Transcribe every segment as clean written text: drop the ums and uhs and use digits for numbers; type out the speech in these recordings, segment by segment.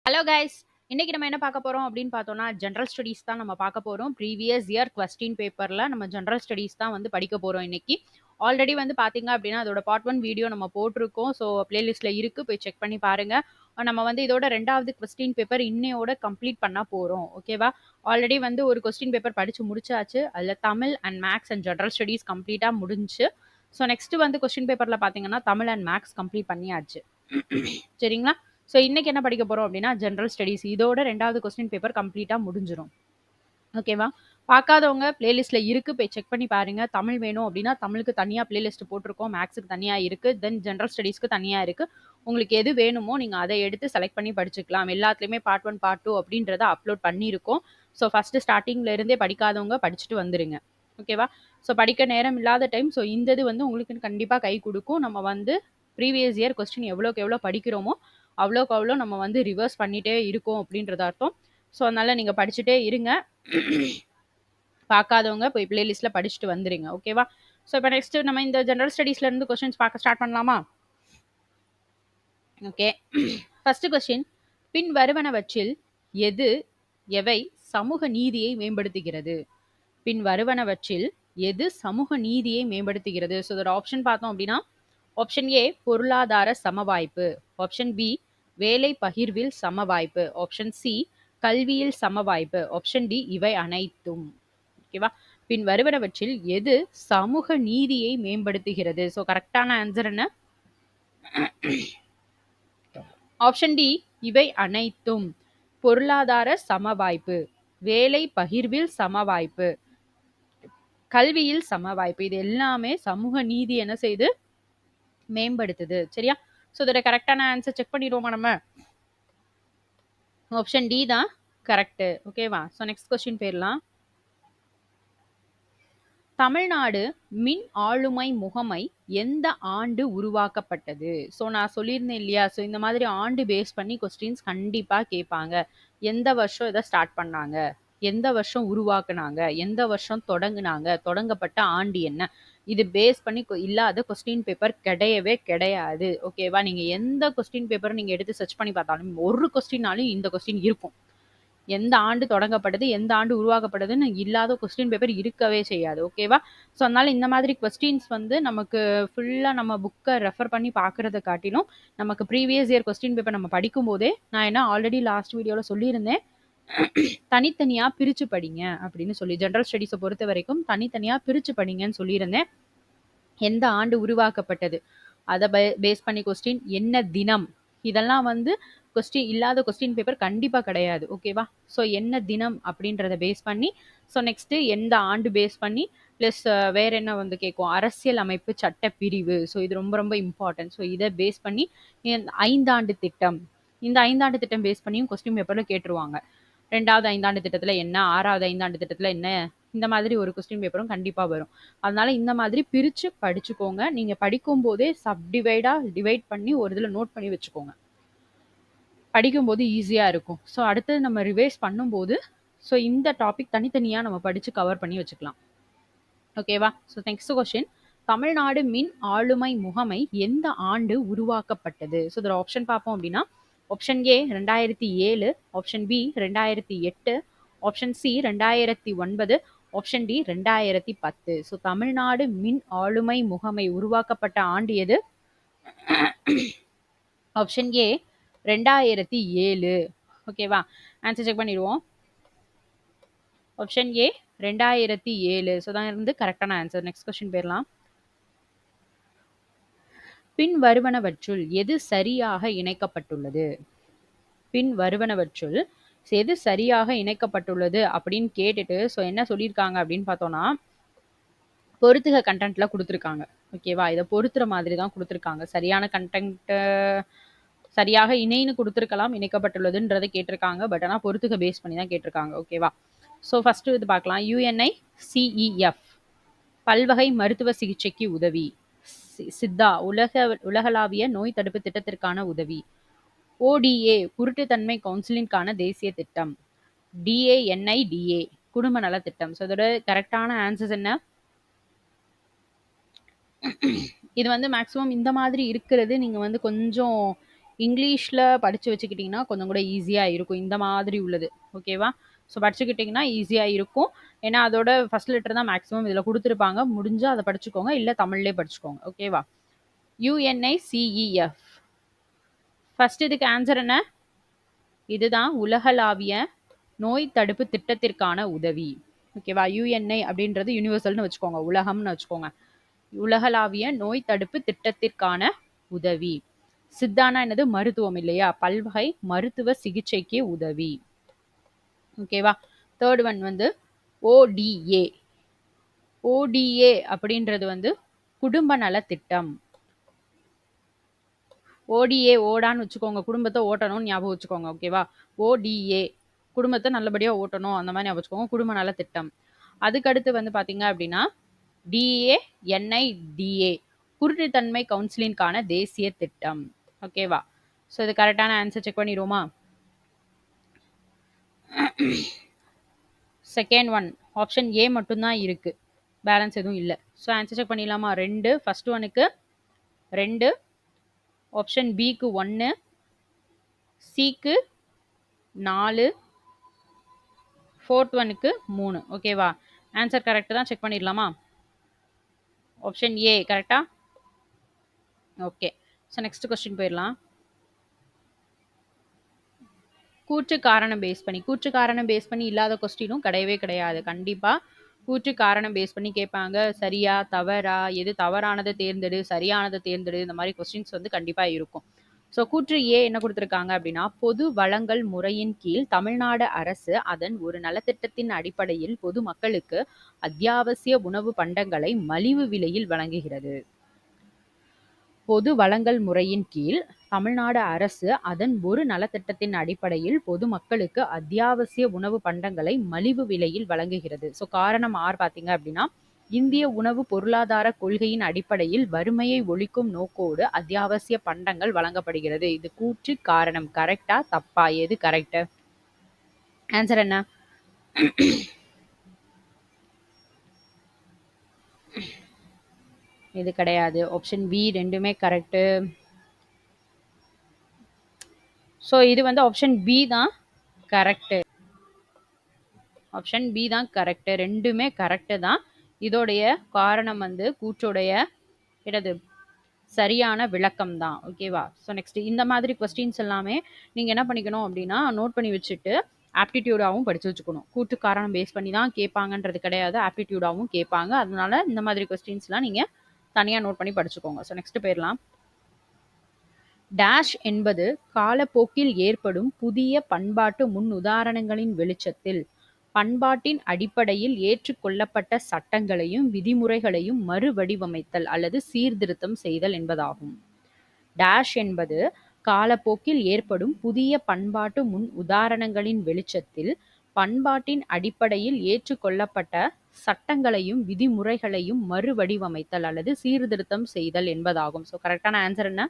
Hello guys! இன்னைக்கு நம்ம என்ன பார்க்க போறோம் அப்படின்னு பார்த்தோம்னா, ஜெனரல் ஸ்டடீஸ் தான் நம்ம பார்க்க போறோம். ப்ரீவியஸ் இயர் கொஸ்டின் பேப்பர்ல நம்ம ஜெனரல் ஸ்டடீஸ் தான் வந்து படிக்க போறோம் இன்னைக்கு. ஆல்ரெடி வந்து பார்த்தீங்க அப்படின்னா, அதோட பார்ட் 1 வீடியோ நம்ம போட்டிருக்கோம். ஸோ பிளேலிஸ்ட்ல இருக்கு. போய் செக் பண்ணி பாருங்க. நம்ம வந்து இதோட 2வது கொஸ்டின் பேப்பர் இன்னையோட கம்ப்ளீட் பண்ண போறோம். ஓகேவா? ஆல்ரெடி வந்து ஒரு கொஸ்டின் பேப்பர் படிச்சு முடிச்சாச்சு. அதுல Tamil and maths and general studies கம்ப்ளீட்டா முடிஞ்சுச்சு. ஸோ நெக்ஸ்ட் வந்து கொஸ்டின் பேப்பர்ல பார்த்தீங்கன்னா, தமிழ் அண்ட் மேத்ஸ் கம்ப்ளீட் பண்ணியாச்சு. சரிங்களா? ஸோ இன்னைக்கு என்ன படிக்க போறோம் அப்படின்னா, ஜெனரல் ஸ்டடீஸ். இதோட 2வது கொஸ்டின் பேப்பர் கம்ப்ளீட்டா முடிஞ்சிரும். ஓகேவா? பார்க்காதவங்க பிளேலிஸ்ட்ல இருக்கு. போய் செக் பண்ணி பாருங்க. தமிழ் வேணும் அப்படின்னா, தமிழுக்கு தனியா பிளேலிஸ்ட் போட்டிருக்கோம். மேத்ஸ்க்கு தனியா இருக்கு. தென் ஜெனரல் ஸ்டடீஸ்க்கு தனியா இருக்கு. உங்களுக்கு எது வேணுமோ நீங்க அத எடுத்து செலக்ட் பண்ணி படிச்சுக்கலாம். எல்லாத்துலயுமே பார்ட் 1, பார்ட் 2 அப்படின்றத அப்லோட் பண்ணியிருக்கோம். ஸோ ஃபர்ஸ்ட் ஸ்டார்ட்டிங்ல இருந்தே படிக்காதவங்க படிச்சுட்டு வந்துருங்க. ஓகேவா? ஸோ படிக்க நேரம் இல்லாத டைம். ஸோ இந்த இது வந்து உங்களுக்கு கண்டிப்பா கை குடுக்கும். நம்ம வந்து ப்ரீவியஸ் இயர் கொஸ்டின் எவ்வளோக்கு எவ்வளோ படிக்கிறோமோ, அவ்வளோக்கு அவ்வளோ நம்ம வந்து ரிவர்ஸ் பண்ணிட்டே இருக்கோம் அப்படின்றது அர்த்தம். ஸோ அதனால நீங்க படிச்சுட்டே இருங்க. பார்க்காதவங்க போய் பிளேலிஸ்ட்ல படிச்சுட்டு வந்துருங்க. ஓகேவா? ஸோ இப்போ நெக்ஸ்ட் நம்ம இந்த ஜெனரல் ஸ்டடீஸ்ல இருந்து கொஸ்டின்ஸ் பார்க்க ஸ்டார்ட் பண்ணலாமா? ஓகே. First question. பின் வருவனவற்றில் எது எவை சமூக நீதியை மேம்படுத்துகிறது? பின் வருவனவற்றில் எது சமூக நீதியை மேம்படுத்துகிறது? ஸோ இதோட ஆப்ஷன் பார்த்தோம் அப்படின்னா, ஆப்ஷன் ஏ பொருளாதார சமவாய்ப்பு, ஆப்ஷன் பி வேலை பகிர்வில் சமவாய்ப்பு, ஆப்ஷன் சி கல்வியில் சமவாய்ப்பு, ஆப்ஷன் டி இவை அனைத்தும். ஓகேவா? பின் வருவனவற்றில் எது சமூக நீதியை மேம்படுத்துகிறது? ஸோ கரெக்டான ஆன்சர் என்ன? ஆப்ஷன் டி இவை அனைத்தும். பொருளாதார சமவாய்ப்பு, வேலை பகிர்வில் சமவாய்ப்பு, கல்வியில் சமவாய்ப்பு, இது எல்லாமே சமூக நீதி என்ன செய்து மேம்படுத்துது. சரியா? ஸோ இதோட கரெக்டான ஆன்சர் செக் பண்ணிடுவோமா நம்ம? ஆப்ஷன் டி தான் கரெக்ட். ஓகேவா? ஸோ நெக்ஸ்ட் கொஸ்டின் போயிடலாம். தமிழ்நாடு மின் ஆளுமை முகமை எந்த ஆண்டு உருவாக்கப்பட்டது? ஸோ நான் சொல்லியிருந்தேன் இல்லையா? ஸோ இந்த மாதிரி ஆண்டு பேஸ் பண்ணி கொஸ்டின்ஸ் கண்டிப்பா கேட்பாங்க. எந்த வருஷம் இதை ஸ்டார்ட் பண்ணாங்க? எந்த வருஷம் உருவாக்குனாங்க? எந்த வருஷம் தொடங்குனாங்க? தொடங்கப்பட்ட ஆண்டு என்ன? இது பேஸ் பண்ணி இல்லாத கொஸ்டின் பேப்பர் கிடையவே கிடையாது. ஓகேவா? நீங்க எந்த கொஸ்டின் பேப்பரும் நீங்க எடுத்து சர்ச் பண்ணி பார்த்தாலும் ஒரு கொஸ்டின்னாலும் இந்த கொஸ்டின் இருக்கும். எந்த ஆண்டு தொடங்கப்பட்டது, எந்த ஆண்டு உருவாக்கப்பட்டதுன்னு இல்லாத கொஸ்டின் பேப்பர் இருக்கவே செய்யாது. ஓகேவா? ஸோ அதனால இந்த மாதிரி கொஸ்டின்ஸ் வந்து நமக்கு ஃபுல்லா நம்ம புக்கை ரெஃபர் பண்ணி பார்க்கறத காட்டிலும், நமக்கு ப்ரீவியஸ் இயர் கொஸ்டின் பேப்பர் நம்ம படிக்கும்போதே, நான் என்ன ஆல்ரெடி லாஸ்ட் வீடியோல சொல்லியிருந்தேன். தனித்தனியா பிரிச்சு படிங்க அப்படின்னு சொல்லி, ஜெனரல் ஸ்டடீஸை பொறுத்த வரைக்கும் தனித்தனியா பிரிச்சு படிங்கன்னு சொல்லியிருந்தேன். எந்த ஆண்டு உருவாக்கப்பட்டது, அதை பேஸ் பண்ணி கொஸ்டின், என்ன தினம், இதெல்லாம் வந்து கொஸ்டின் இல்லாத கொஸ்டின் பேப்பர் கண்டிப்பா கிடையாது. ஓகேவா? ஸோ என்ன தினம் அப்படின்றத பேஸ் பண்ணி, ஸோ நெக்ஸ்ட் எந்த ஆண்டு பேஸ் பண்ணி, பிளஸ் வேற என்ன வந்து கேட்கும், அரசியல் அமைப்பு சட்ட பிரிவு. ஸோ இது ரொம்ப ரொம்ப இம்பார்ட்டன்ட். ஸோ இதை பேஸ் பண்ணி 5ஆண்டு திட்டம், இந்த 5ஆண்டு திட்டம் பேஸ் பண்ணியும் கொஸ்டின் பேப்பர்ல கேட்டுருவாங்க. 2வது 5ஆண்டு திட்டத்துல என்ன, 6வது 5ஆண்டு திட்டத்துல என்ன, இந்த மாதிரி ஒரு கொஸ்டின் பேப்பரும் கண்டிப்பா வரும். அதனால இந்த மாதிரி பிரிச்சு படிச்சுக்கோங்க. நீங்க படிக்கும் போதே டிவைட் பண்ணி ஒரு இதுல நோட் பண்ணி வச்சுக்கோங்க. படிக்கும்போது ஈஸியா இருக்கும். ஸோ அடுத்து நம்ம ரிவைஸ் பண்ணும்போது, ஸோ இந்த டாபிக் தனித்தனியா நம்ம படிச்சு கவர் பண்ணி வச்சுக்கலாம். ஓகேவா? So next question. தமிழ்நாடு மின் ஆளுமை முகமை எந்த ஆண்டு உருவாக்கப்பட்டது? ஸோ இதோட ஆப்ஷன் பார்ப்போம் அப்படின்னா, option A 2007, option B 2008, option C 2009, option D 2010. So Tamil Nadu மின் ஆளுமை முகமை உருவாக்கப்பட்ட ஆண்டு எது? Option A 2007. ஓகேவா? ஆன்சர் செக் பண்ணிடுவோம். Option A 2007. ஸோ தான் இருந்து கரெக்டான ஆன்சர். நெக்ஸ்ட் கொஸ்டின் போயிடலாம். பின் வருவனவற்றுள் எது சரியாக இணைக்கப்பட்டுள்ளது? பின் வருவனவற்றுள் எது சரியாக இணைக்கப்பட்டுள்ளது அப்படின்னு கேட்டுட்டு, ஸோ என்ன சொல்லியிருக்காங்க அப்படின்னு பார்த்தோம்னா, பொறுத்துக கண்டென்ட்ல கொடுத்துருக்காங்க. ஓகேவா? இதை பொறுத்துற மாதிரி தான் கொடுத்துருக்காங்க. சரியான கண்டென்ட் சரியாக இணைன்னு கொடுத்துருக்கலாம், இணைக்கப்பட்டுள்ளதுன்றதை கேட்டிருக்காங்க. பட் ஆனால் பொறுத்துக பேஸ் பண்ணி தான் கேட்டிருக்காங்க. ஓகேவா? ஸோ ஃபர்ஸ்ட் இது பார்க்கலாம். UNICEF பல்வகை மருத்துவ சிகிச்சைக்கு உதவி. சித்தா உலகளாவிய நோய் தடுப்பு திட்டத்திற்கான உதவி. ODA குருட்டுத்தன்மை கவுன்சிலிங்கான தேசிய திட்டம். DANIDA குடும்ப நல திட்டம். ஸோ இதோட கரெக்டான ஆன்சர்ஸ் என்ன? இது வந்து மேக்ஸிமம் இந்த மாதிரி இருக்கிறது நீங்க வந்து கொஞ்சம் இங்கிலீஷ்ல படிச்சு வச்சுக்கிட்டீங்கன்னா கொஞ்சம் கூட ஈஸியா இருக்கும். இந்த மாதிரி உள்ளது. ஓகேவா? ஸோ படிச்சுக்கிட்டீங்கன்னா ஈஸியா இருக்கும். ஏன்னா அதோட ஃபர்ஸ்ட் லெட்டர் தான் மேக்ஸிமம் இதுல குடுத்துருப்பாங்க. முடிஞ்சா அத படிச்சுக்கோங்க. இல்ல தமிழ்லயே படிச்சுக்கோங்க. ஓகேவா? UNICEF. ஃபர்ஸ்ட் இதுக்கு ஆன்சர் என்ன? இதுதான் உலகளாவிய நோய் தடுப்பு திட்டத்திற்கான உதவி. ஓகேவா? UNI அப்படின்றது யுனிவர்சல்னு வச்சுக்கோங்க. உலகம்னு வச்சுக்கோங்க. உலகளாவிய நோய் தடுப்பு திட்டத்திற்கான உதவி. சித்தானா என்னது? மருத்துவம் இல்லையா? பல்வகை மருத்துவ சிகிச்சைக்கு உதவி. ஓகேவா? தேர்ட் ஒன் வந்து ODA. ODA அப்படின்றது வந்து குடும்ப நல திட்டம். ODA ஓடான்னு வச்சுக்கோங்க. குடும்பத்தை ஓட்டணும்னு ஞாபகம் வச்சுக்கோங்க. ஓகேவா? ODA குடும்பத்தை நல்லபடியா ஓட்டணும் அந்த மாதிரி ஞாபகம் வச்சுக்கோங்க. குடும்ப நல திட்டம். அதுக்கடுத்து வந்து பாத்தீங்க அப்படின்னா DANIDA குருட்டுத்தன்மை கவுன்சிலிங்கான தேசிய திட்டம். ஓகேவா? ஸோ இது கரெக்டான ஆன்சர் செக் பண்ணிடுவோமா? செகண்ட் ஒன் ஆப்ஷன் ஏ மட்டும்தான் இருக்கு. பேலன்ஸ் எதுவும் இல்லை. ஸோ ஆன்சர் செக் பண்ணிடலாமா? 2 ஃபர்ஸ்ட் ஒனுக்கு 2, ஆப்ஷன் பிக்கு 1, சிக்கு 4, ஃபோர்த் ஒனுக்கு 3. ஓகேவா? ஆன்சர் கரெக்ட் தான். செக் பண்ணிடலாமா? ஆப்ஷன் ஏ கரெக்டா? ஓகே. ஸோ நெக்ஸ்ட் கொஸ்டின் போயிடலாம். கூற்று காரணம் பேஸ் பண்ணி இல்லாத கொஸ்டினும் கிடையவே கிடையாது. கண்டிப்பா கூற்று காரணம் பேஸ் பண்ணி கேட்பாங்க. சரியா தவறா, எது தவறானதை தேர்ந்தெடு, சரியானதை தேர்ந்தெடு, இந்த மாதிரி கொஸ்டின்ஸ் வந்து கண்டிப்பா இருக்கும். ஸோ கூற்று ஏ என்ன கொடுத்துருக்காங்க அப்படின்னா, பொது வழங்கல் முறையின் கீழ் தமிழ்நாடு அரசு அதன் ஒரு நலத்திட்டத்தின் அடிப்படையில் பொது மக்களுக்கு அத்தியாவசிய உணவு பண்டங்களை மலிவு விலையில் வழங்குகிறது. பொது வழங்கல் முறையின் கீழ் தமிழ்நாடு அரசு அதன் ஒரு நலத்திட்டத்தின் அடிப்படையில் பொது மக்களுக்கு அத்தியாவசிய உணவு பண்டங்களை மலிவு விலையில் வழங்குகிறது. ஸோ காரணம் ஆர் பார்த்தீங்க அப்படின்னா, இந்திய உணவு பொருளாதார கொள்கையின் அடிப்படையில் வறுமையை ஒழிக்கும் நோக்கோடு அத்தியாவசிய பண்டங்கள் வழங்கப்படுகிறது. இது கூற்று காரணம். கரெக்டா தப்பா? எது கரெக்ட்? ஆன்சர் என்ன? இது கிடையாது. ஆப்ஷன் பி ரெண்டுமே கரெக்ட். ஸோ இது வந்து ஆப்ஷன் பி தான் கரெக்ட். ஆப்ஷன் பி தான் கரெக்ட். ரெண்டுமே கரெக்ட் தான். இதோடைய காரணம் வந்து கூற்றுடைய இடது சரியான விளக்கம் தான். ஓகேவா? ஸோ நெக்ஸ்ட் இந்த மாதிரி கொஸ்டின்ஸ் எல்லாமே நீங்க என்ன பண்ணிக்கணும் அப்படின்னா நோட் பண்ணி வச்சுட்டு ஆப்டிடியூடாகவும் படிச்சு வச்சுக்கணும். கூற்று காரணம் பேஸ் பண்ணி தான் கேட்பாங்கன்றது கிடையாது. ஆப்டிடியூடாகவும் கேட்பாங்க. அதனால இந்த மாதிரி கொஸ்டின்ஸ்லாம் நீங்க தனியா நோட் பண்ணி படிச்சுக்கோங்க. ஸோ நெக்ஸ்ட் போயிடலாம். டேஷ் என்பது காலப்போக்கில் ஏற்படும் புதிய பண்பாட்டு முன் உதாரணங்களின் வெளிச்சத்தில் பண்பாட்டின் அடிப்படையில் ஏற்றுக்கொள்ளப்பட்ட சட்டங்களையும் விதிமுறைகளையும் மறுவடிவமைத்தல் அல்லது சீர்திருத்தம் செய்தல் என்பதாகும். டேஷ் என்பது காலப்போக்கில் ஏற்படும் புதிய பண்பாட்டு முன் உதாரணங்களின் வெளிச்சத்தில் பண்பாட்டின் அடிப்படையில் ஏற்றுக்கொள்ளப்பட்ட சட்டங்களையும் விதிமுறைகளையும் மறுவடிவமைத்தல் அல்லது சீர்திருத்தம் செய்தல் என்பதாகும். ஸோ கரெக்டான ஆன்சர் என்ன?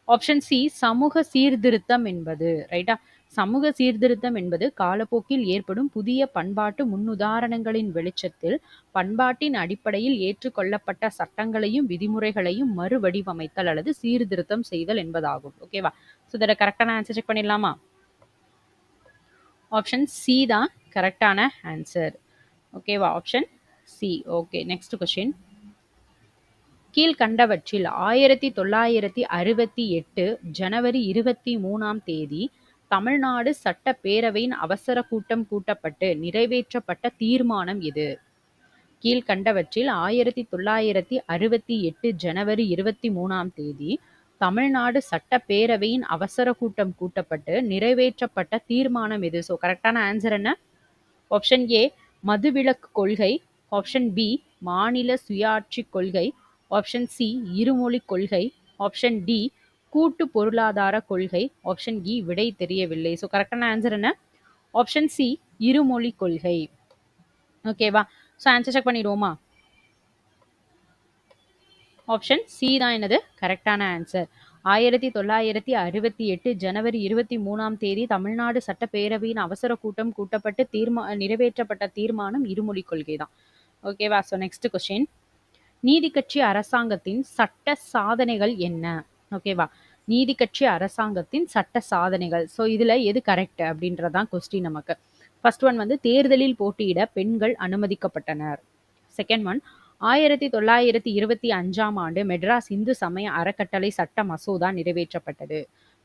ஆப்ஷன் சி சமூக சீர்திருத்தம் என்பது. ரைட்டா? சமூக சீர்திருத்தம் என்பது காலப்போக்கில் ஏற்படும் புதிய பண்பாட்டு முன்னுதாரணங்களின் வெளிச்சத்தில் பண்பாட்டின் அடிப்படையில் ஏற்றுக்கொள்ளப்பட்ட சட்டங்களையும் விதிமுறைகளையும் மறுவடிவமைத்தல் அல்லது சீர்திருத்தம் செய்தல் என்பதாகும். ஓகேவா? ஸோ இதோட கரெக்டான ஆன்சர் செக் பண்ணிடலாமா? ஆப்ஷன் சி தான் கரெக்டான ஆன்சர். ஓகேவா? Option C. Okay. Next question. கீழ்கண்டவற்றில் 1968 ஜனவரி 23ஆம் தேதி தமிழ்நாடு சட்டப்பேரவையின் அவசர கூட்டம் கூட்டப்பட்டு நிறைவேற்றப்பட்ட தீர்மானம் எது? கீழ்கண்டவற்றில் 1968 ஜனவரி 23ஆம் தேதி தமிழ்நாடு சட்டப்பேரவையின் அவசர கூட்டம் கூட்டப்பட்டு நிறைவேற்றப்பட்ட தீர்மானம் எது? ஸோ கரெக்டான ஆன்சர் என்ன? ஆப்ஷன் ஏ மதுவிலக்கு கொள்கை, ஆப்ஷன் பி மாநில சுயாட்சி கொள்கை, ஆப்ஷன் சி இருமொழி கொள்கை, ஆப்ஷன் டி கூட்டு பொருளாதார கொள்கை, ஆப்ஷன் இ விடை தெரியவில்லை. ஸோ கரெக்டான ஆன்சர் என்ன? ஆப்ஷன் சி இருமொழி கொள்கை. ஓகேவா? ஸோ ஆன்சர் செக் பண்ணிடுவோமா? ஆப்ஷன் சி தான் என்னது கரெக்டான ஆன்சர். 1968 ஜனவரி 23ஆம் தேதி தமிழ்நாடு சட்டப்பேரவையின் அவசர கூட்டம் கூட்டப்பட்டு நிறைவேற்றப்பட்ட தீர்மானம் இருமொழி கொள்கை தான். ஓகேவா? So next question. நீதி கட்சி அரசாங்கத்தின் சட்ட சாதனைகள் என்ன? ஓகேவா? நீதி கட்சி அரசாங்கத்தின் சட்ட சாதனைகள். ஸோ இதில் எது கரெக்ட் அப்படின்றதான் கொஸ்டின் நமக்கு. ஃபர்ஸ்ட் ஒன் வந்து தேர்தலில் போட்டியிட பெண்கள் அனுமதிக்கப்பட்டனர். செகண்ட் ஒன் 1925ஆம் ஆண்டு மெட்ராஸ் இந்து சமய அறக்கட்டளை சட்ட மசோதா நிறைவேற்றப்பட்டது.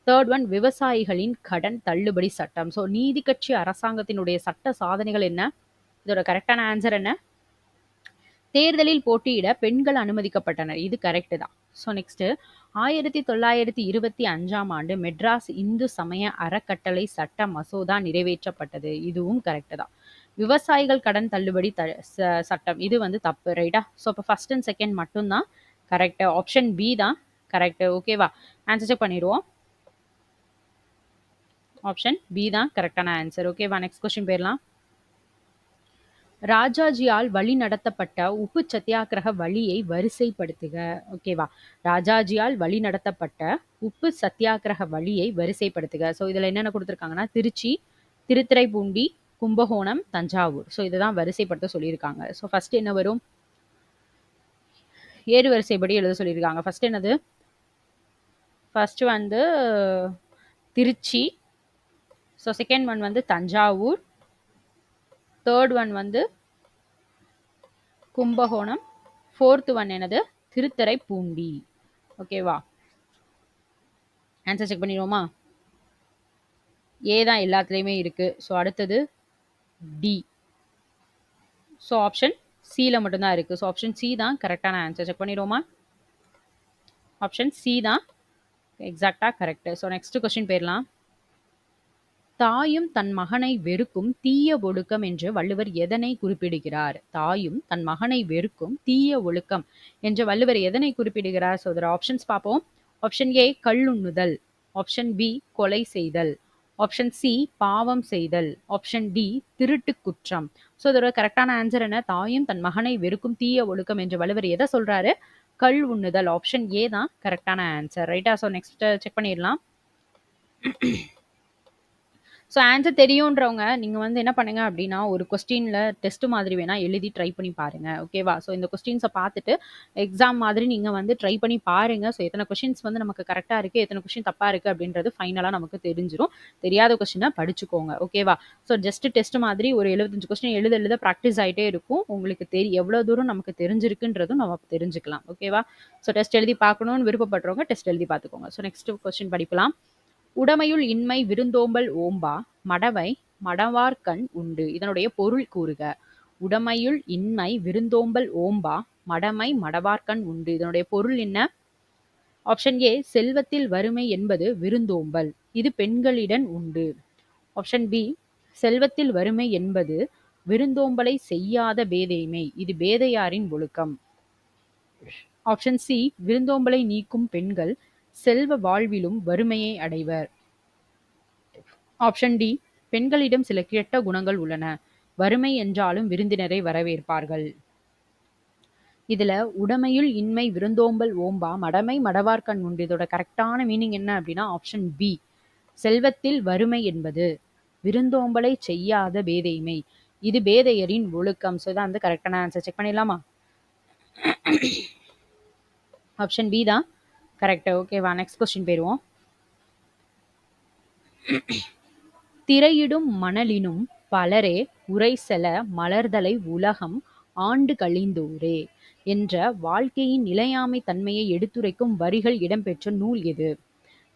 தேர்ட் ஒன் விவசாயிகளின் கடன் தள்ளுபடி சட்டம். ஸோ நீதி கட்சி அரசாங்கத்தினுடைய சட்ட சாதனைகள் என்ன? இதோட கரெக்டான ஆன்சர் என்ன? தேர்தலில் போட்டியிட பெண்கள் அனுமதிக்கப்பட்டனர். இது கரெக்ட் தான். ஸோ நெக்ஸ்ட் 1925ஆம் ஆண்டு மெட்ராஸ் இந்து சமய அறக்கட்டளை சட்ட மசோதா நிறைவேற்றப்பட்டது. இதுவும் கரெக்ட் தான். விவசாயிகள் கடன் தள்ளுபடி சட்டம் இது வந்து தப்பு, ரைட்டா? ஸோ இப்போ ஃபர்ஸ்ட் அண்ட் செகண்ட் மட்டும்தான் கரெக்ட். ஆப்ஷன் பி தான் கரெக்ட். ஓகேவா? ஆன்சர் செக் பண்ணிடுவோம். ஆப்ஷன் பி தான் கரெக்டான ஆன்சர். ஓகேவா? நெக்ஸ்ட் கொஸ்டின் போயிடலாம். ராஜாஜியால் வழி நடத்தப்பட்ட உப்பு சத்தியாகிரக வழியை வரிசைப்படுத்துக. ஓகேவா? ராஜாஜியால் வழி நடத்தப்பட்ட உப்பு சத்தியாகிரக வழியை வரிசைப்படுத்துக. ஸோ இதில் என்னென்ன கொடுத்துருக்காங்கன்னா திருச்சி, திருத்துறைப்பூண்டி, கும்பகோணம், தஞ்சாவூர். ஸோ இதுதான் வரிசைப்படுத்த சொல்லியிருக்காங்க. ஸோ ஃபர்ஸ்ட் என்ன வரும்? ஏறு வரிசைப்படி எழுத சொல்லியிருக்காங்க. ஃபர்ஸ்ட் என்னது? ஃபர்ஸ்ட் வந்து திருச்சி. ஸோ செகண்ட் ஒன் வந்து தஞ்சாவூர். தேர்ட் ஒன் வந்து கும்பகோணம். ஃபோர்த் ஒன் என்னது? திருத்துறைப்பூண்டி. ஓகேவா? Answer check பண்ணிடுவோமா? ஏ தான் எல்லாத்துலேயுமே இருக்கு. ஸோ அடுத்தது டி. ஸோ ஆப்ஷன் சியில் மட்டும்தான் இருக்கு. ஸோ ஆப்ஷன் சி தான் கரெக்டான ஆன்சர். செக் பண்ணிடுவோமா? ஆப்ஷன் சி தான் எக்ஸாக்டா கரெக்ட். ஸோ நெக்ஸ்ட் கொஸ்டின் போயிடலாம். தாயும் தன் மகனை வெறுக்கும் தீய ஒழுக்கம் என்று வள்ளுவர் எதனை குறிப்பிடுகிறார்? தாயும் தன் மகனை வெறுக்கும் தீய ஒழுக்கம் என்று வள்ளுவர் எதனை குறிப்பிடுகிறார்? ஸோ இதோட ஆப்ஷன்ஸ் பார்ப்போம். ஆப்ஷன் ஏ கள்ளுண்ணுதல், ஆப்ஷன் பி கொலை செய்தல், ஆப்ஷன் சி பாவம் செய்தல், ஆப்ஷன் டி திருட்டு குற்றம். ஸோ இதோட கரெக்டான ஆன்சர் என்ன? தாயும் தன் மகனை வெறுக்கும் தீய ஒழுக்கம் என்று வள்ளுவர் எதை சொல்றாரு? கள் உண்ணுதல். ஆப்ஷன் ஏ தான் கரெக்டான ஆன்சர், ரைட்டா? ஸோ நெக்ஸ்ட் செக் பண்ணிடலாம். ஸோ ஆன்சர் தெரியுன்றவங்க நீங்கள் வந்து என்ன பண்ணுங்க அப்படின்னா ஒரு கொஸ்டினில் டெஸ்ட் மாதிரி வேணால் எழுதி ட்ரை பண்ணி பாருங்கள். ஓகேவா? ஸோ இந்த கொஸ்டின்ஸை பார்த்துட்டு எக்ஸாம் மாதிரி நீங்கள் வந்து ட்ரை பண்ணி பாருங்கள். ஸோ எத்தனை கொஸ்டின்ஸ் வந்து நமக்கு கரெக்டாக இருக்குது, எத்தனை கொஸ்டின் தப்பாக இருக்குது அப்படின்றது ஃபைனலாக நமக்கு தெரிஞ்சிடும். தெரியாத கொஸ்டினை படிச்சுக்கோங்க. ஓகேவா? ஸோ ஜஸ்ட் டெஸ்ட் மாதிரி ஒரு 75 கொஸ்டின் எழுத ப்ராக்டிஸ் ஆகிட்டே இருக்கும். உங்களுக்கு எவ்வளோ தூரம் நமக்கு தெரிஞ்சிருக்குன்றதும் நம்ம தெரிஞ்சுக்கலாம். ஓகேவா? ஸோ டெஸ்ட் எழுதி பார்க்கணும்னு விருப்பப்படுறவங்க டெஸ்ட் எழுதி பார்த்துக்கோங்க. ஸோ நெக்ஸ்ட் கொஸ்டின் படிக்கலாம். உடமையுள் இன்மை விருந்தோம்பல் ஓம்பா மடவை மடவார்கண் உண்டு. இதனுடைய பொருள் கூறுக. உடமையுள் இன்மை விருந்தோம்பல் ஓம்பா மடமை மடவார்கண் உண்டு. இதனுடைய பொருள் என்ன? ஆப்ஷன் ஏ செல்வத்தில் வறுமை என்பது விருந்தோம்பல், இது பெண்களிடம் உண்டு. ஆப்ஷன் பி செல்வத்தில் வறுமை என்பது விருந்தோம்பலை செய்யாத பேதைமை, இது பேதையாரின் ஒழுக்கம். ஆப்ஷன் சி விருந்தோம்பலை நீக்கும் பெண்கள் செல்வ வாழ்விலும் வறுமையை அடைவர். ஆப்ஷன் டி பெண்களிடம் சில கெட்ட குணங்கள் உள்ளன, வறுமை என்றாலும் விருந்தினரை வரவேற்பார்கள். இதுல உடமையுள் இன்மை விருந்தோம்பல் ஓம்பா மடமை மடவார்கண் உண்டு. இதோட கரெக்டான மீனிங் என்ன அப்படின்னா ஆப்ஷன் பி செல்வத்தில் வறுமை என்பது விருந்தோம்பலை செய்யாத பேதைமை, இது பேதையரின் ஒழுக்கம். ஸோ இதான் வந்து கரெக்டான ஆன்சர். செக் பண்ணிடலாமா? ஆப்ஷன் பி தான் கரெக்ட். ஓகேவா? நெக்ஸ்ட் கொஸ்டின் போயிடுவோம். திரையிடும் மணலினும் பலரே உரைசெல மலர்தலை உலகம் ஆண்டு கழிந்தோரே என்ற வாழ்க்கையின் நிலையாமை தன்மையை எடுத்துரைக்கும் வரிகள் இடம்பெற்ற நூல் எது?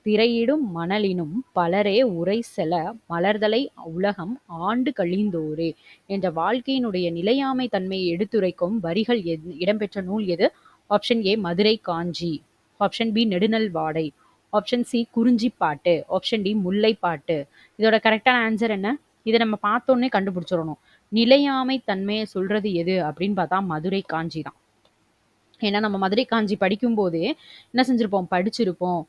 திரையிடும் மணலினும் பலரே உரைசெல மலர்தலை உலகம் ஆண்டு கழிந்தோரே என்ற வாழ்க்கையினுடைய நிலையாமை தன்மையை எடுத்துரைக்கும் வரிகள் இடம்பெற்ற நூல் எது? Option A Madurai Kanchi, option B Nedunal Vaadai, option C Kurinjippattu, option D Mullaippattu. இதோட கரெக்டான ஆன்சர் என்ன? இதை நம்ம பார்த்தோன்னே கண்டுபிடிச்சிடணும். நிலையாமை தன்மையை சொல்றது எது அப்படின்னு பார்த்தா மதுரை காஞ்சி தான். ஏன்னா நம்ம மதுரை காஞ்சி படிக்கும் போதே என்ன செஞ்சிருப்போம்? படிச்சிருப்போம்.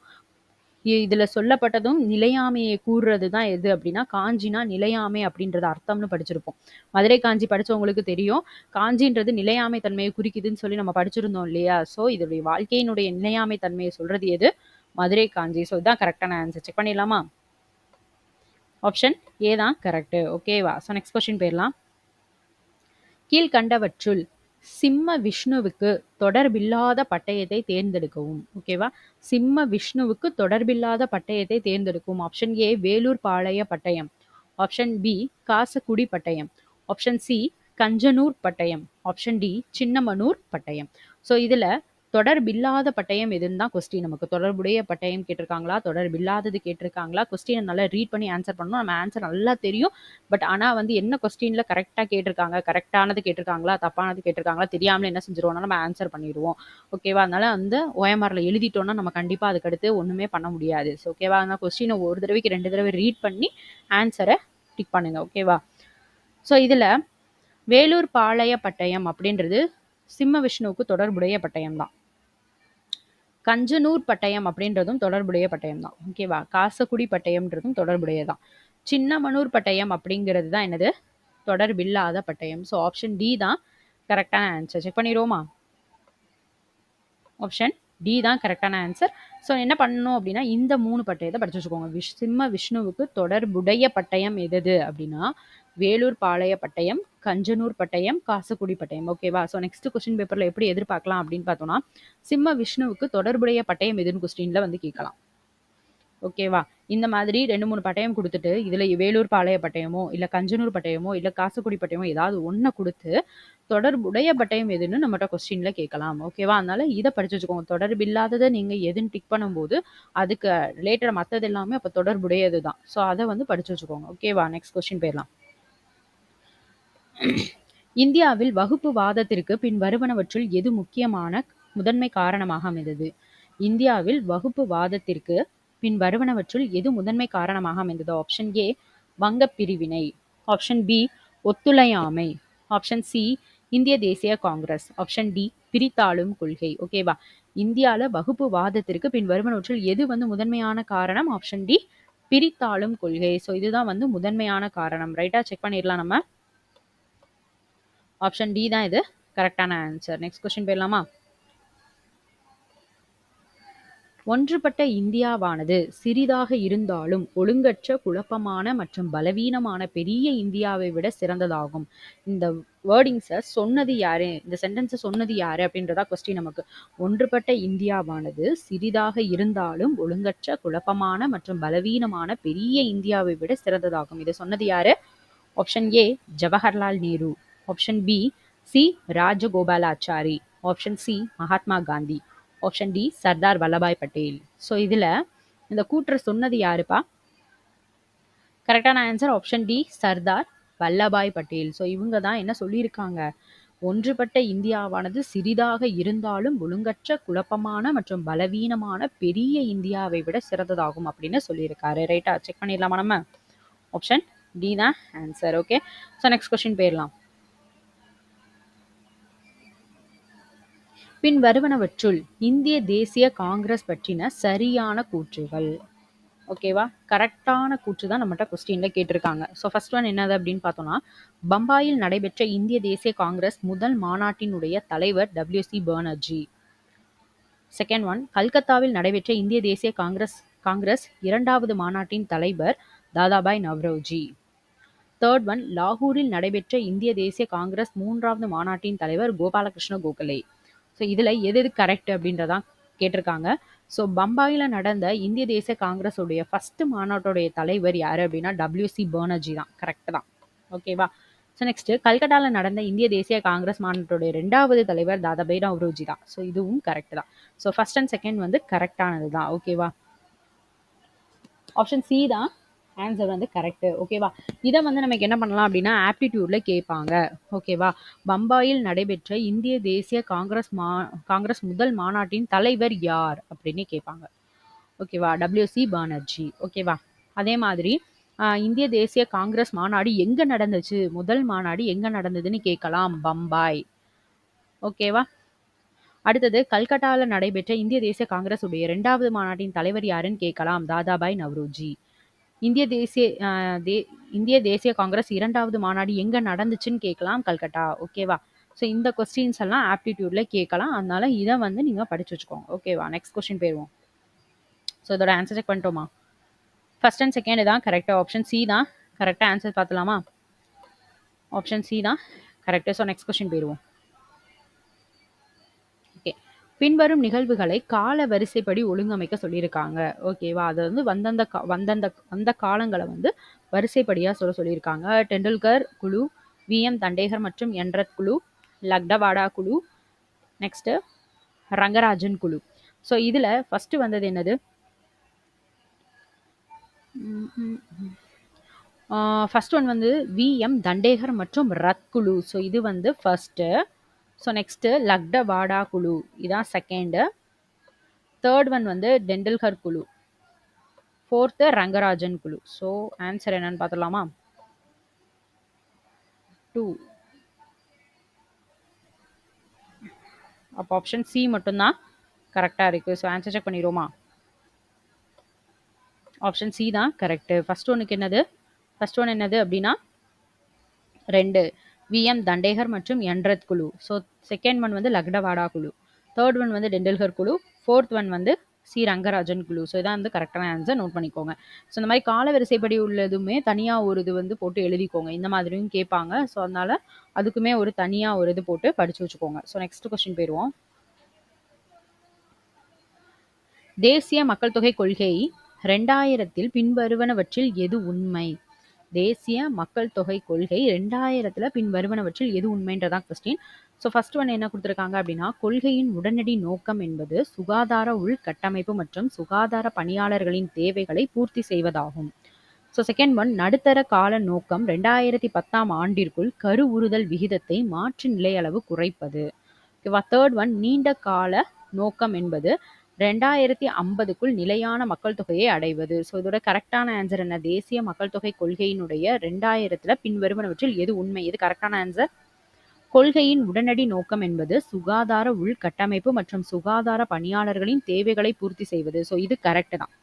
இதுல சொல்லப்பட்டதும் நிலையாமையை கூறுறது தான் எது அப்படின்னா காஞ்சினா நிலையாமை அப்படின்றது அர்த்தம்னு படிச்சிருப்போம். மதுரை காஞ்சி படிச்சவங்களுக்கு தெரியும் காஞ்சின்றது நிலையாமை தன்மையை குறிக்குதுன்னு சொல்லி நம்ம படிச்சிருந்தோம் இல்லையா? ஸோ இதோடைய வாழ்க்கையினுடைய நிலையாமை தன்மையை சொல்றது எது? மதுரை காஞ்சி. ஸோ இதுதான் கரெக்டான ஆன்சர். செக் பண்ணிடலாமா? ஆப்ஷன் ஏ தான் கரெக்ட். ஓகேவா? ஸோ நெக்ஸ்ட் கொஸ்டின் போயிடலாம். கீழ்கண்டவற்றுள் சிம்ம விஷ்ணுவுக்கு தொடர்பில்லாத பட்டயத்தை தேர்ந்தெடுக்கவும். ஓகேவா? சிம்ம விஷ்ணுவுக்கு தொடர்பில்லாத பட்டயத்தை தேர்ந்தெடுக்கவும். ஆப்ஷன் ஏ வேலூர் பாளைய பட்டயம். ஆப்ஷன் பி காசக்குடி பட்டயம். ஆப்ஷன் சி கஞ்சனூர் பட்டயம். ஆப்ஷன் டி சின்னமனூர் பட்டயம். ஸோ இதுல தொடர்பில்லாத பட்டயம் எதுன்னு தான் கொஸ்டின். நமக்கு தொடர்புடைய பட்டயம் கேட்டிருக்காங்களா, தொடர்பில்லாதது கேட்டிருக்காங்களா, கொஸ்டினை நல்லா ரீட் பண்ணி ஆன்சர் பண்ணணும். நம்ம ஆன்சர் நல்லா தெரியும். பட் ஆனால் வந்து என்ன கொஸ்டின்ல கரெக்டாக கேட்டிருக்காங்க, கரெக்டானது கேட்டிருக்காங்களா, தப்பானது கேட்டிருக்காங்களா தெரியாமல் என்ன செஞ்சிருவோம்னா நம்ம ஆன்சர் பண்ணிடுவோம். ஓகேவா? அதனால அந்த ஓஎம்ஆரில் எழுதிட்டோம்னா நம்ம கண்டிப்பாக அதுக்கடுத்து ஒன்றுமே பண்ண முடியாது. ஸோ ஓகேவா? அதனால் கொஸ்டினை ஒரு தடவைக்கு 2 தடவை ரீட் பண்ணி ஆன்சரை டிக் பண்ணுங்க. ஓகேவா? ஸோ இதில் வேலூர் பாளைய பட்டயம் அப்படின்றது சிம்ம விஷ்ணுவுக்கு தொடர்புடைய பட்டயம் தான். கஞ்சனூர் பட்டயம் அப்படின்றதும் தொடர்புடைய பட்டயம் தான். ஓகேவா? காசக்குடி பட்டயம்ன்றதும் தொடர்புடையதான். சின்னமனூர் பட்டயம் அப்படிங்கிறது தான் என்னது? தொடர்பில்லாத பட்டயம். ஸோ ஆப்ஷன் டி தான் கரெக்டான ஆன்சர். செக் பண்ணிடுவோமா? ஆப்ஷன் டி தான் கரெக்டான ஆன்சர். ஸோ என்ன பண்ணணும் அப்படின்னா இந்த 3 பட்டயத்தை படிச்சு வச்சுக்கோங்க. சிம்ம விஷ்ணுவுக்கு தொடர்புடைய பட்டயம் எது அப்படின்னா வேலூர் பாளைய பட்டயம், கஞ்சனூர் பட்டயம், காசக்குடி பட்டயம். ஓகேவா? ஸோ நெக்ஸ்ட் கொஸ்டின் பேப்பர்ல எப்படி எதிர்பார்க்கலாம் அப்படின்னு பார்த்தோம்னா சிம்ம விஷ்ணுவுக்கு தொடர்புடைய பட்டயம் எதுன்னு கொஸ்டின்ல வந்து கேட்கலாம். ஓகேவா? இந்த மாதிரி 2, 3 பட்டயம் கொடுத்துட்டு இதுல வேலூர் பாளைய பட்டயமோ இல்ல கஞ்சனூர் பட்டயமோ இல்ல காசக்குடி பட்டயமோ ஏதாவது ஒன்றை கொடுத்து தொடர்புடைய பட்டயம் எதுன்னு நம்மகிட்ட கொஸ்டின்ல கேட்கலாம். ஓகேவா? அதனால இதை படிச்சு வச்சுக்கோங்க. தொடர்பில்லாததை நீங்க எதுன்னு டிக் பண்ணும்போது அதுக்கு ரிலேட்டட் மற்றது எல்லாமே அப்ப தொடர்புடையது தான். ஸோ அதை வந்து படிச்சு வச்சுக்கோங்க. ஓகேவா? நெக்ஸ்ட் கொஸ்டின் போயிடலாம். இந்தியாவில் வகுப்பு வாதத்திற்கு பின் வருவனவற்றுள் எது முக்கியமான முதன்மை காரணமாக அமைந்தது? இந்தியாவில் வகுப்பு வாதத்திற்கு பின் வருவனவற்றுள் எது முதன்மை காரணமாக அமைந்தது? ஆப்ஷன் ஏ வங்கப் பிரிவினை. ஆப்ஷன் பி ஒத்துழையாமை. ஆப்ஷன் சி இந்திய தேசிய காங்கிரஸ். ஆப்ஷன் டி பிரித்தாளும் கொள்கை. ஓகேவா? இந்தியால வகுப்பு வாதத்திற்கு பின் வருவனவற்றுள் எது வந்து முதன்மையான காரணம்? ஆப்ஷன் டி பிரித்தாளும் கொள்கை. ஸோ இதுதான் வந்து முதன்மையான காரணம். ரைட்டா? செக் பண்ணிடலாம் நம்ம. ஆப்ஷன் டி தான் இது கரெக்டான ஆன்சர். நெக்ஸ்ட் கொஸ்டின் போயிடலாமா? ஒன்றுபட்ட இந்தியாவானது சிறிதாக இருந்தாலும் ஒழுங்கற்ற, குழப்பமான மற்றும் பலவீனமான பெரிய இந்தியாவை விட சிறந்ததாகும். இந்த வேர்டிங்ஸை சொன்னது யாரு, இந்த சென்டென்ஸை சொன்னது யாரு அப்படின்றதா கொஸ்டின் நமக்கு. ஒன்றுபட்ட இந்தியாவானது சிறிதாக இருந்தாலும் ஒழுங்கற்ற, குழப்பமான மற்றும் பலவீனமான பெரிய இந்தியாவை விட சிறந்ததாகும். இதை சொன்னது யாரு? Option A Jawaharlal Nehru. Option B C Rajagopalachari. Option C Mahatma Gandhi. Option D Sardar Vallabhbhai Patel. So இதில் இந்த கூற்று சொன்னது யாருப்பா? கரெக்டான answer option D Sardar Vallabhbhai Patel. So இவங்க தான் என்ன சொல்லியிருக்காங்க? ஒன்றுபட்ட இந்தியாவானது சிறிதாக இருந்தாலும் ஒழுங்கற்ற, குழப்பமான மற்றும் பலவீனமான பெரிய இந்தியாவை விட சிறந்ததாகும் அப்படின்னு சொல்லியிருக்காரு. ரைட்டா? செக் பண்ணிடலாமா நம்ம? ஆப்ஷன் டி தான் answer. Okay. So next question போயிடலாம். பின் வருவனவற்றுள் இந்திய தேசிய காங்கிரஸ் பற்றின சரியான கூற்றுகள். ஓகேவா? கரெக்டான கூற்று தான் நம்மகிட்ட கொஸ்டின்ல கேட்டிருக்காங்க. ஸோ ஃபர்ஸ்ட் ஒன் என்னது அப்படின்னு பார்த்தோம்னா பம்பாயில் நடைபெற்ற இந்திய தேசிய காங்கிரஸ் முதல் மாநாட்டினுடைய தலைவர் WC பானர்ஜி. செகண்ட் ஒன் கல்கத்தாவில் நடைபெற்ற இந்திய தேசிய காங்கிரஸ் இரண்டாவது மாநாட்டின் தலைவர் தாதாபாய் நவ்ரோஜி. தேர்ட் ஒன் லாகூரில் நடைபெற்ற இந்திய தேசிய காங்கிரஸ் மூன்றாவது மாநாட்டின் தலைவர் கோபாலகிருஷ்ண கோகலே. ஸோ இதில் எது கரெக்ட் அப்படின்றதான் கேட்டிருக்காங்க. ஸோ பம்பாயில் நடந்த இந்திய தேசிய காங்கிரஸுடைய ஃபர்ஸ்ட் மாநாட்டுடைய தலைவர் யார் அப்படின்னா WC பானர்ஜி தான். கரெக்ட் தான். ஓகேவா? ஸோ நெக்ஸ்ட் கல்கட்டாவில் நடந்த இந்திய தேசிய காங்கிரஸ் மாநாட்டுடைய 2வது தலைவர் தாதாபாய் நவ்ரோஜி தான். ஸோ இதுவும் கரெக்ட் தான். ஸோ ஃபர்ஸ்ட் அண்ட் செகண்ட் வந்து கரெக்டானது தான். ஓகேவா? ஆப்ஷன் சி தான் ஆன்சர் வந்து கரெக்ட். ஓகேவா? இதை வந்து நமக்கு என்ன பண்ணலாம் அப்படின்னா ஆப்டிடியூட்ல கேட்பாங்க. ஓகேவா? பம்பாயில் நடைபெற்ற இந்திய தேசிய காங்கிரஸ் முதல் மாநாட்டின் தலைவர் யார் அப்படின்னு கேட்பாங்க. ஓகேவா? WC பானர்ஜி. ஓகேவா? அதே மாதிரி இந்திய தேசிய காங்கிரஸ் மாநாடு எங்க நடந்துச்சு, முதல் மாநாடு எங்க நடந்ததுன்னு கேட்கலாம். பம்பாய். ஓகேவா? அடுத்தது கல்கட்டாவில் நடைபெற்ற இந்திய தேசிய காங்கிரஸ் உடைய 2வது மாநாட்டின் தலைவர் யாருன்னு கேட்கலாம். தாதாபாய் நவ்ரோஜி. இந்திய தேசிய காங்கிரஸ் 2வது மாநாடு எங்க நடந்துச்சுன்னு கேட்கலாம். கல்கட்டா. ஓகேவா? ஸோ இந்த கொஸ்டின்ஸ் எல்லாம் ஆப்டிடியூட்ல கேட்கலாம். அதனால இதை வந்து நீங்க படிச்சு வச்சுக்கோங்க. ஓகேவா? நெக்ஸ்ட் கொஸ்டின் போயிடுவோம். ஸோ இதோட ஆன்சர் செக் பண்ணிட்டோமா? ஃபர்ஸ்ட் அண்ட் செகண்ட் தான் கரெக்ட். ஆப்ஷன் சி தான் கரெக்டாக ஆன்சர் பார்த்துலாமா? ஆப்ஷன் சி தான் கரெக்ட். ஸோ நெக்ஸ்ட் கொஸ்டின் போயிடுவோம். பின்வரும் நிகழ்வுகளை கால வரிசைப்படி ஒழுங்கமைக்க சொல்லியிருக்காங்க. ஓகேவா? அது வந்து வந்த காலங்கள வந்து வரிசைப்படியா சொல்லியிருக்காங்க. டெண்டுல்கர் குழு, வி.எம். தண்டேகர் மற்றும் என்ரத் குழு, லக்டவாடா குழு, நெக்ஸ்ட்டு ரங்கராஜன் குழு. ஸோ இதுல ஃபர்ஸ்ட் வந்தது என்னது? ஃபர்ஸ்ட் ஒன் வந்து வி.எம். தண்டேகர் மற்றும் ரத் குழு. ஸோ இது வந்து ஃபர்ஸ்ட்டு. ஸோ நெக்ஸ்ட்டு லக்டவாடா குழு இதான் செகண்டு. தேர்ட் ஒன் வந்து டெண்டுல்கர் குழு. ஃபோர்த்து ரங்கராஜன் குழு. ஸோ ஆன்சர் என்னன்னு பார்த்துடலாமா? 2. அப்போ ஆப்ஷன் சி மட்டும்தான் கரெக்டாக இருக்குது. ஸோ ஆன்சர் செக் பண்ணிடுவோமா? ஆப்ஷன் சி தான் கரெக்டு. ஃபர்ஸ்ட் ஒன்றுக்கு என்னது? ஃபர்ஸ்ட் ஒன் என்னது அப்படின்னா 2 வி.எம். தண்டேகர் மற்றும் என்ரத் குழு. ஸோ செகண்ட் ஒன் வந்து லக்டவாடா குழு. தேர்ட் ஒன் வந்து டெண்டுல்கர் குழு. ஃபோர்த் ஒன் வந்து சி ரங்கராஜன் குழு. ஸோ இதான் வந்து கரெக்டான ஆன்சர், நோட் பண்ணிக்கோங்க. ஸோ இந்த மாதிரி கால வரிசைப்படி உள்ளதுமே தனியாக ஒரு இது வந்து போட்டு எழுதிக்கோங்க. இந்த மாதிரியும் கேட்பாங்க. ஸோ அதனால அதுக்குமே ஒரு தனியாக ஒரு இது போட்டு படித்து வச்சுக்கோங்க. ஸோ நெக்ஸ்ட் கொஸ்டின் போயிடுவோம். தேசிய மக்கள் தொகை கொள்கை 2000 பின்வருவனவற்றில் எது உண்மை? தேசிய மக்கள் தொகை கொள்கை 2000 பின்வருவனவற்றில் எது உண்மைன்றதான் கொஸ்டின். ஸோ ஃபர்ஸ்ட் ஒன் என்ன கொடுத்துருக்காங்க அப்படின்னா, கொள்கையின் உடனடி நோக்கம் என்பது சுகாதார உள்கட்டமைப்பு மற்றும் சுகாதார பணியாளர்களின் தேவைகளை பூர்த்தி செய்வதாகும். ஸோ செகண்ட் ஒன் நடுத்தர கால நோக்கம் 2010 ஆண்டிற்குள் கருவுறுதல் விகிதத்தை மாற்று நிலையளவு குறைப்பது. ஓகேவா? தேர்ட் ஒன் நீண்ட கால நோக்கம் என்பது 2050க்குள் நிலையான மக்கள் தொகையை அடைவது. ஸோ இதோட கரெக்டான ஆன்சர் என்ன? தேசிய மக்கள் தொகை கொள்கையினுடைய 2000 பின்வருவனவற்றில் எது உண்மை? எது கரெக்டான ஆன்சர்? கொள்கையின் உடனடி நோக்கம் என்பது சுகாதார உள்கட்டமைப்பு மற்றும் சுகாதார பணியாளர்களின் தேவைகளை பூர்த்தி செய்வது. ஸோ இது கரெக்ட் தான்.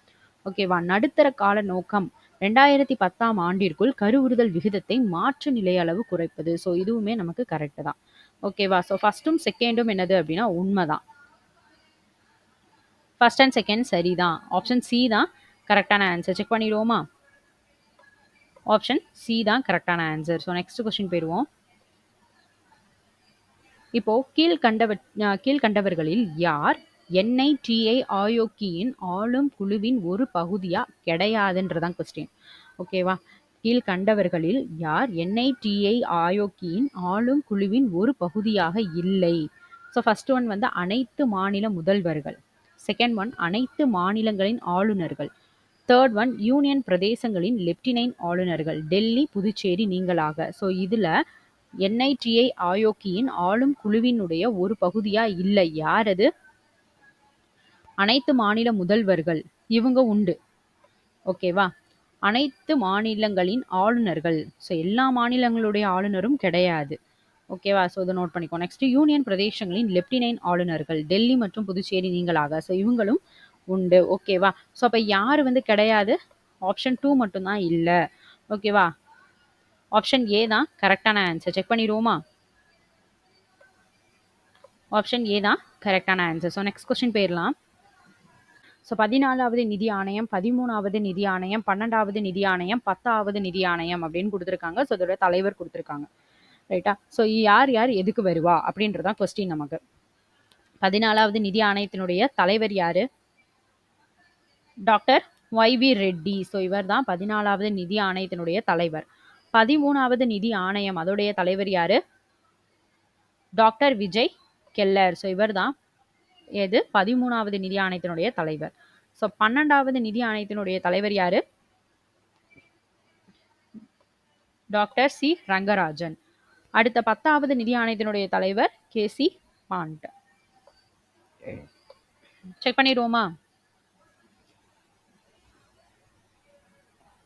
ஓகேவா? நடுத்தர கால நோக்கம் 2010 ஆண்டிற்குள் கருவுறுதல் விகிதத்தை மாற்று நிலையளவு குறைப்பது. ஸோ இதுவுமே நமக்கு கரெக்ட் தான். ஓகேவா? ஸோ ஃபர்ஸ்ட்டும் செகண்டும் என்னது அப்படின்னா உண்மைதான். ஃபர்ஸ்ட் அண்ட் செகண்ட் சரிதான். ஆப்ஷன் சி தான் கரெக்டான ஆன்சர். செக் பண்ணிடுவோமா? ஆப்ஷன் சி தான் கரெக்டான ஆன்சர். ஸோ நெக்ஸ்ட் கொஸ்டின் போயிடுவோம். இப்போ கீழ்கண்டவர்களில் யார் NITI ஆயோக்கியின் ஆளும் குழுவின் ஒரு பகுதியா கிடையாதுன்றதான் கொஸ்டின். ஓகேவா? கீழ்கண்டவர்களில் யார் NITI ஆயோக்கியின் ஆளும் குழுவின் ஒரு பகுதியாக இல்லை? ஸோ ஃபர்ஸ்ட் ஒன் வந்து அனைத்து மாநில முதல்வர்கள். செகண்ட் ஒன் அனைத்து மாநிலங்களின் ஆளுநர்கள். தேர்ட் ஒன் யூனியன் பிரதேசங்களின் லெப்டினன்ட் ஆளுநர்கள் டெல்லி, புதுச்சேரி நீங்களாக. ஸோ இதில் NITI ஆயோக்கியின் ஆளும் குழுவினுடைய ஒரு பகுதியா இல்லை. யார் அது? அனைத்து மாநில முதல்வர்கள் இவங்க உண்டு. ஓகேவா? அனைத்து மாநிலங்களின் ஆளுநர்கள். ஸோ எல்லா மாநிலங்களுடைய ஆளுநரும் கிடையாது. ஓகேவா? ஸோ இதை நோட் பண்ணிக்கோ. நெக்ஸ்ட் யூனியன் பிரதேசங்களின் லெப்டினன்ட் ஆளுநர்கள் டெல்லி மற்றும் புதுச்சேரி நீங்களாக. ஸோ இவங்களும் உண்டு. ஓகேவா? ஸோ அப்போ யார் வந்து கிடையாது? ஆப்ஷன் 2 மட்டும்தான் இல்லை. ஓகேவா? ஆப்ஷன் ஏ தான் கரெக்டான ஆன்சர். செக் பண்ணிடுவோமா? ஆப்ஷன் ஏ தான் கரெக்டான ஆன்சர். ஸோ நெக்ஸ்ட் கொஸ்டின் போயிடலாம். ஸோ 14வது நிதி ஆணையம், 13வது நிதி ஆணையம், 12வது நிதி ஆணையம், 10வது நிதி ஆணையம் அப்படின்னு கொடுத்துருக்காங்க. ஸோ இதோட தலைவர் கொடுத்துருக்காங்க. ரைட்டா? ஸோ யார் யார் எதுக்கு வருவா அப்படின்றதான் கொஸ்டின் நமக்கு. 14வது நிதி ஆணையத்தினுடைய தலைவர் யாரு? Doctor YV Reddy. ஸோ இவர் தான் 14வது நிதி ஆணையத்தினுடைய தலைவர். 13வது நிதி ஆணையம் அதோடைய தலைவர் யாரு? Doctor Vijay Keller. ஸோ இவர் தான் எது 13வது நிதி ஆணையத்தினுடைய தலைவர். ஸோ 12வது நிதி ஆணையத்தினுடைய தலைவர் யாரு? Doctor C Rangarajan. அடுத்த 10வது நிதி ஆணையத்தினுடைய தலைவர் KC பாண்ட். செக் பண்ணிடுவோமா?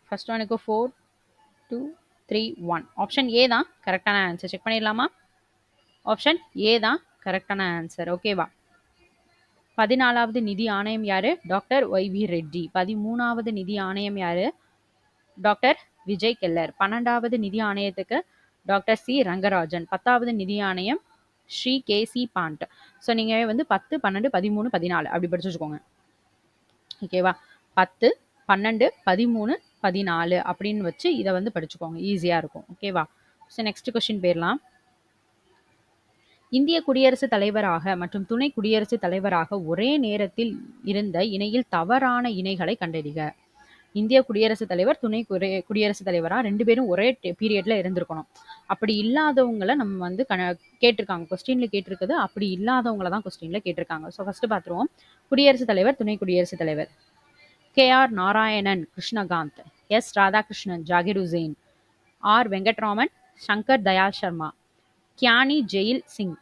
ஃபர்ஸ்ட் ஒனுக்கு 4, 2, 3, 1. ஆப்ஷன் ஏ தான் கரெக்டான ஆன்சர். செக் பண்ணிடலாமா? ஆப்ஷன் ஏ தான் கரெக்டான ஆன்சர். ஓகேவா? 14வது நிதி ஆணையம் யாரு? Doctor YV Reddy. 13வது நிதி ஆணையம் யாரு? Doctor Vijay Keller. 12வது நிதி ஆணையத்துக்கு டாக்டர் சி ரங்கராஜன். 10வது நிதி ஆணையம் ஸ்ரீ KC பாண்ட். ஸோ நீங்கள் வந்து 10, 12, 13, 14 அப்படி படிச்சு வச்சுக்கோங்க. ஓகேவா? 10, 12, 13, 14 அப்படின்னு வச்சு இதை வந்து படிச்சுக்கோங்க. ஈஸியாக இருக்கும். ஓகேவா? ஸோ நெக்ஸ்ட் கொஸ்டின் போயிடலாம். இந்திய குடியரசுத் தலைவராக மற்றும் துணை குடியரசுத் தலைவராக ஒரே நேரத்தில் இருந்த இணையில் தவறான இணைகளை கண்டறிக. இந்திய குடியரசுத் தலைவர், துணை குடியரசுத் தலைவரா 2 பேரும் ஒரே பீரியட்ல இருந்திருக்கணும். அப்படி இல்லாதவங்கள நம்ம வந்து கேட்டிருக்காங்க. கொஸ்டின்ல கேட்டிருக்குது. அப்படி இல்லாதவங்கள தான் கொஸ்டின்ல கேட்டிருக்காங்க. ஸோ ஃபர்ஸ்ட் பார்த்துருவோம். குடியரசுத் தலைவர், துணை குடியரசுத் தலைவர். K R. Narayanan, Krishnakanth. S. Radhakrishnan, Zakir Hussain. R. Venkataraman, Shankar Dayal Sharma. Giani Zail Singh,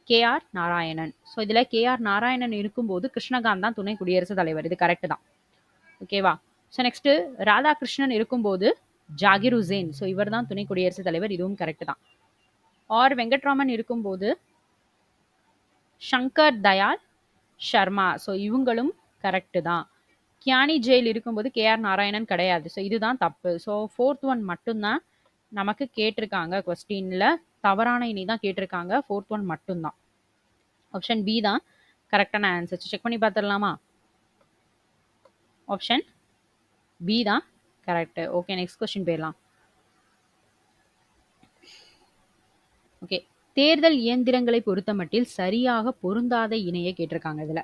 K R. Narayanan. So இதில் கே.ஆர். நாராயணன் இருக்கும்போது கிருஷ்ணகாந்த் தான் துணை குடியரசுத் தலைவர். இது கரெக்ட் தான். ஓகேவா? ஸோ நெக்ஸ்ட் ராதாகிருஷ்ணன் இருக்கும்போது ஜாகிர் உசேன். ஸோ இவர் தான் துணை குடியரசுத் தலைவர். இதுவும் கரெக்ட் தான். ஆர். வெங்கட்ராமன் இருக்கும்போது சங்கர் தயாள் சர்மா. ஸோ இவங்களும் கரெக்ட் தான். கியானி ஜெயில் இருக்கும்போது கே.ஆர். நாராயணன் கிடையாது. ஸோ இதுதான் தப்பு. ஸோ 4th ஒன் மட்டும்தான் நமக்கு கேட்டிருக்காங்க. கொஸ்டின்ல தவறான இனி தான் கேட்டிருக்காங்க. 4th ஒன் மட்டும்தான். ஆப்ஷன் பி தான் கரெக்டான ஆன்சர். செக் பண்ணி பார்த்துடலாமா? ஆப்ஷன் பி தான் கரெக்ட். ஓகே, நெக்ஸ்ட் கொஸ்டின் போயிடலாம். ஓகே, தேர்தல் இயந்திரங்களை பொறுத்தமட்டில் சரியாக பொருந்தாத இணையை கேட்டிருக்காங்க இதுல.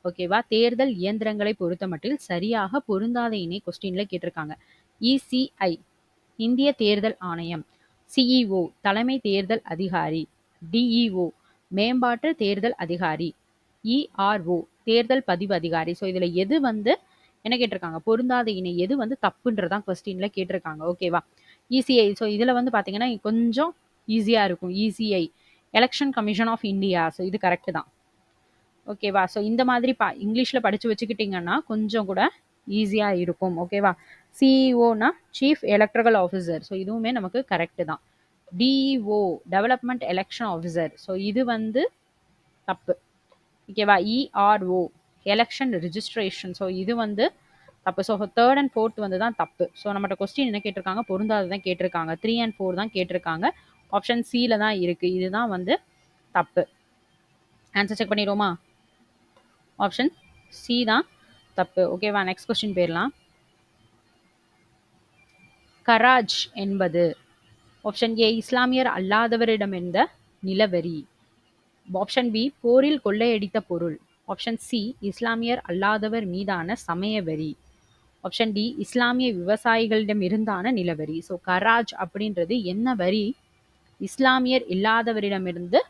ஓகேவா? தேர்தல் இயந்திரங்களை பொறுத்தமட்டில் சரியாக பொருந்தாத இணை கொஸ்டின்ல கேட்டிருக்காங்க. இசிஐ, இந்திய தேர்தல் ஆணையம். சிஇஓ, தலைமை தேர்தல் அதிகாரி. டிஇஓ, மேம்பாட்டு தேர்தல் அதிகாரி. இஆர்ஓ, தேர்தல் பதிவு அதிகாரி. ஸோ இதுல எது வந்து என்ன கேட்டிருக்காங்க? பொருந்தாத இணை எது வந்து தப்புன்றதான் கொஸ்டின்ல கேட்டிருக்காங்க. ஓகேவா? இசிஐ, ஸோ இதுல வந்து பாத்தீங்கன்னா கொஞ்சம் ஈஸியா இருக்கும். ECI, election commission of India. So இது கரெக்ட் தான். ஓகேவா? ஸோ இந்த மாதிரி இங்கிலீஷ்ல படிச்சு வச்சுக்கிட்டீங்கன்னா கொஞ்சம் கூட ஈஸியா இருக்கும். ஓகேவா? சிஇஓனா சீஃப் எலக்ட்ரல் ஆஃபீஸர். ஸோ இதுவுமே நமக்கு கரெக்ட் தான். DEO, development election officer. So இது வந்து தப்பு. ஓகேவா? ERO, election registration. ஸோ இது வந்து தப்பு. ஸோ 3rd and 4th வந்து தான் தப்பு. ஸோ நம்மகிட்ட கொஸ்டின் என்ன கேட்டிருக்காங்க? பொருந்தாததான் கேட்டிருக்காங்க. 3 and 4 தான் கேட்டிருக்காங்க. ஆப்ஷன் சில தான் இருக்கு. இதுதான் வந்து தப்பு. ஆன்சர் செக் பண்ணிடுவோமா? ஆப்ஷன் சி தான் தப்பு. ஓகேவா? நெக்ஸ்ட் கொஸ்டின் போயிடலாம். கராஜ் என்பது ஆப்ஷன் ஏ இஸ்லாமியர் அல்லாதவரிடமிருந்த நிலவரி. ஆப்ஷன் பி போரில் கொள்ளையடித்த பொருள். ஆப்ஷன் சி இஸ்லாமியர் அல்லாதவர் மீதான சமய வரி. ஆப்ஷன் டி இஸ்லாமிய விவசாயிகளிடம் இருந்தான நிலவரி. ஸோ கராஜ் அப்படின்றது என்ன வரி? இஸ்லாமியர் இல்லாதவரிடமிருந்து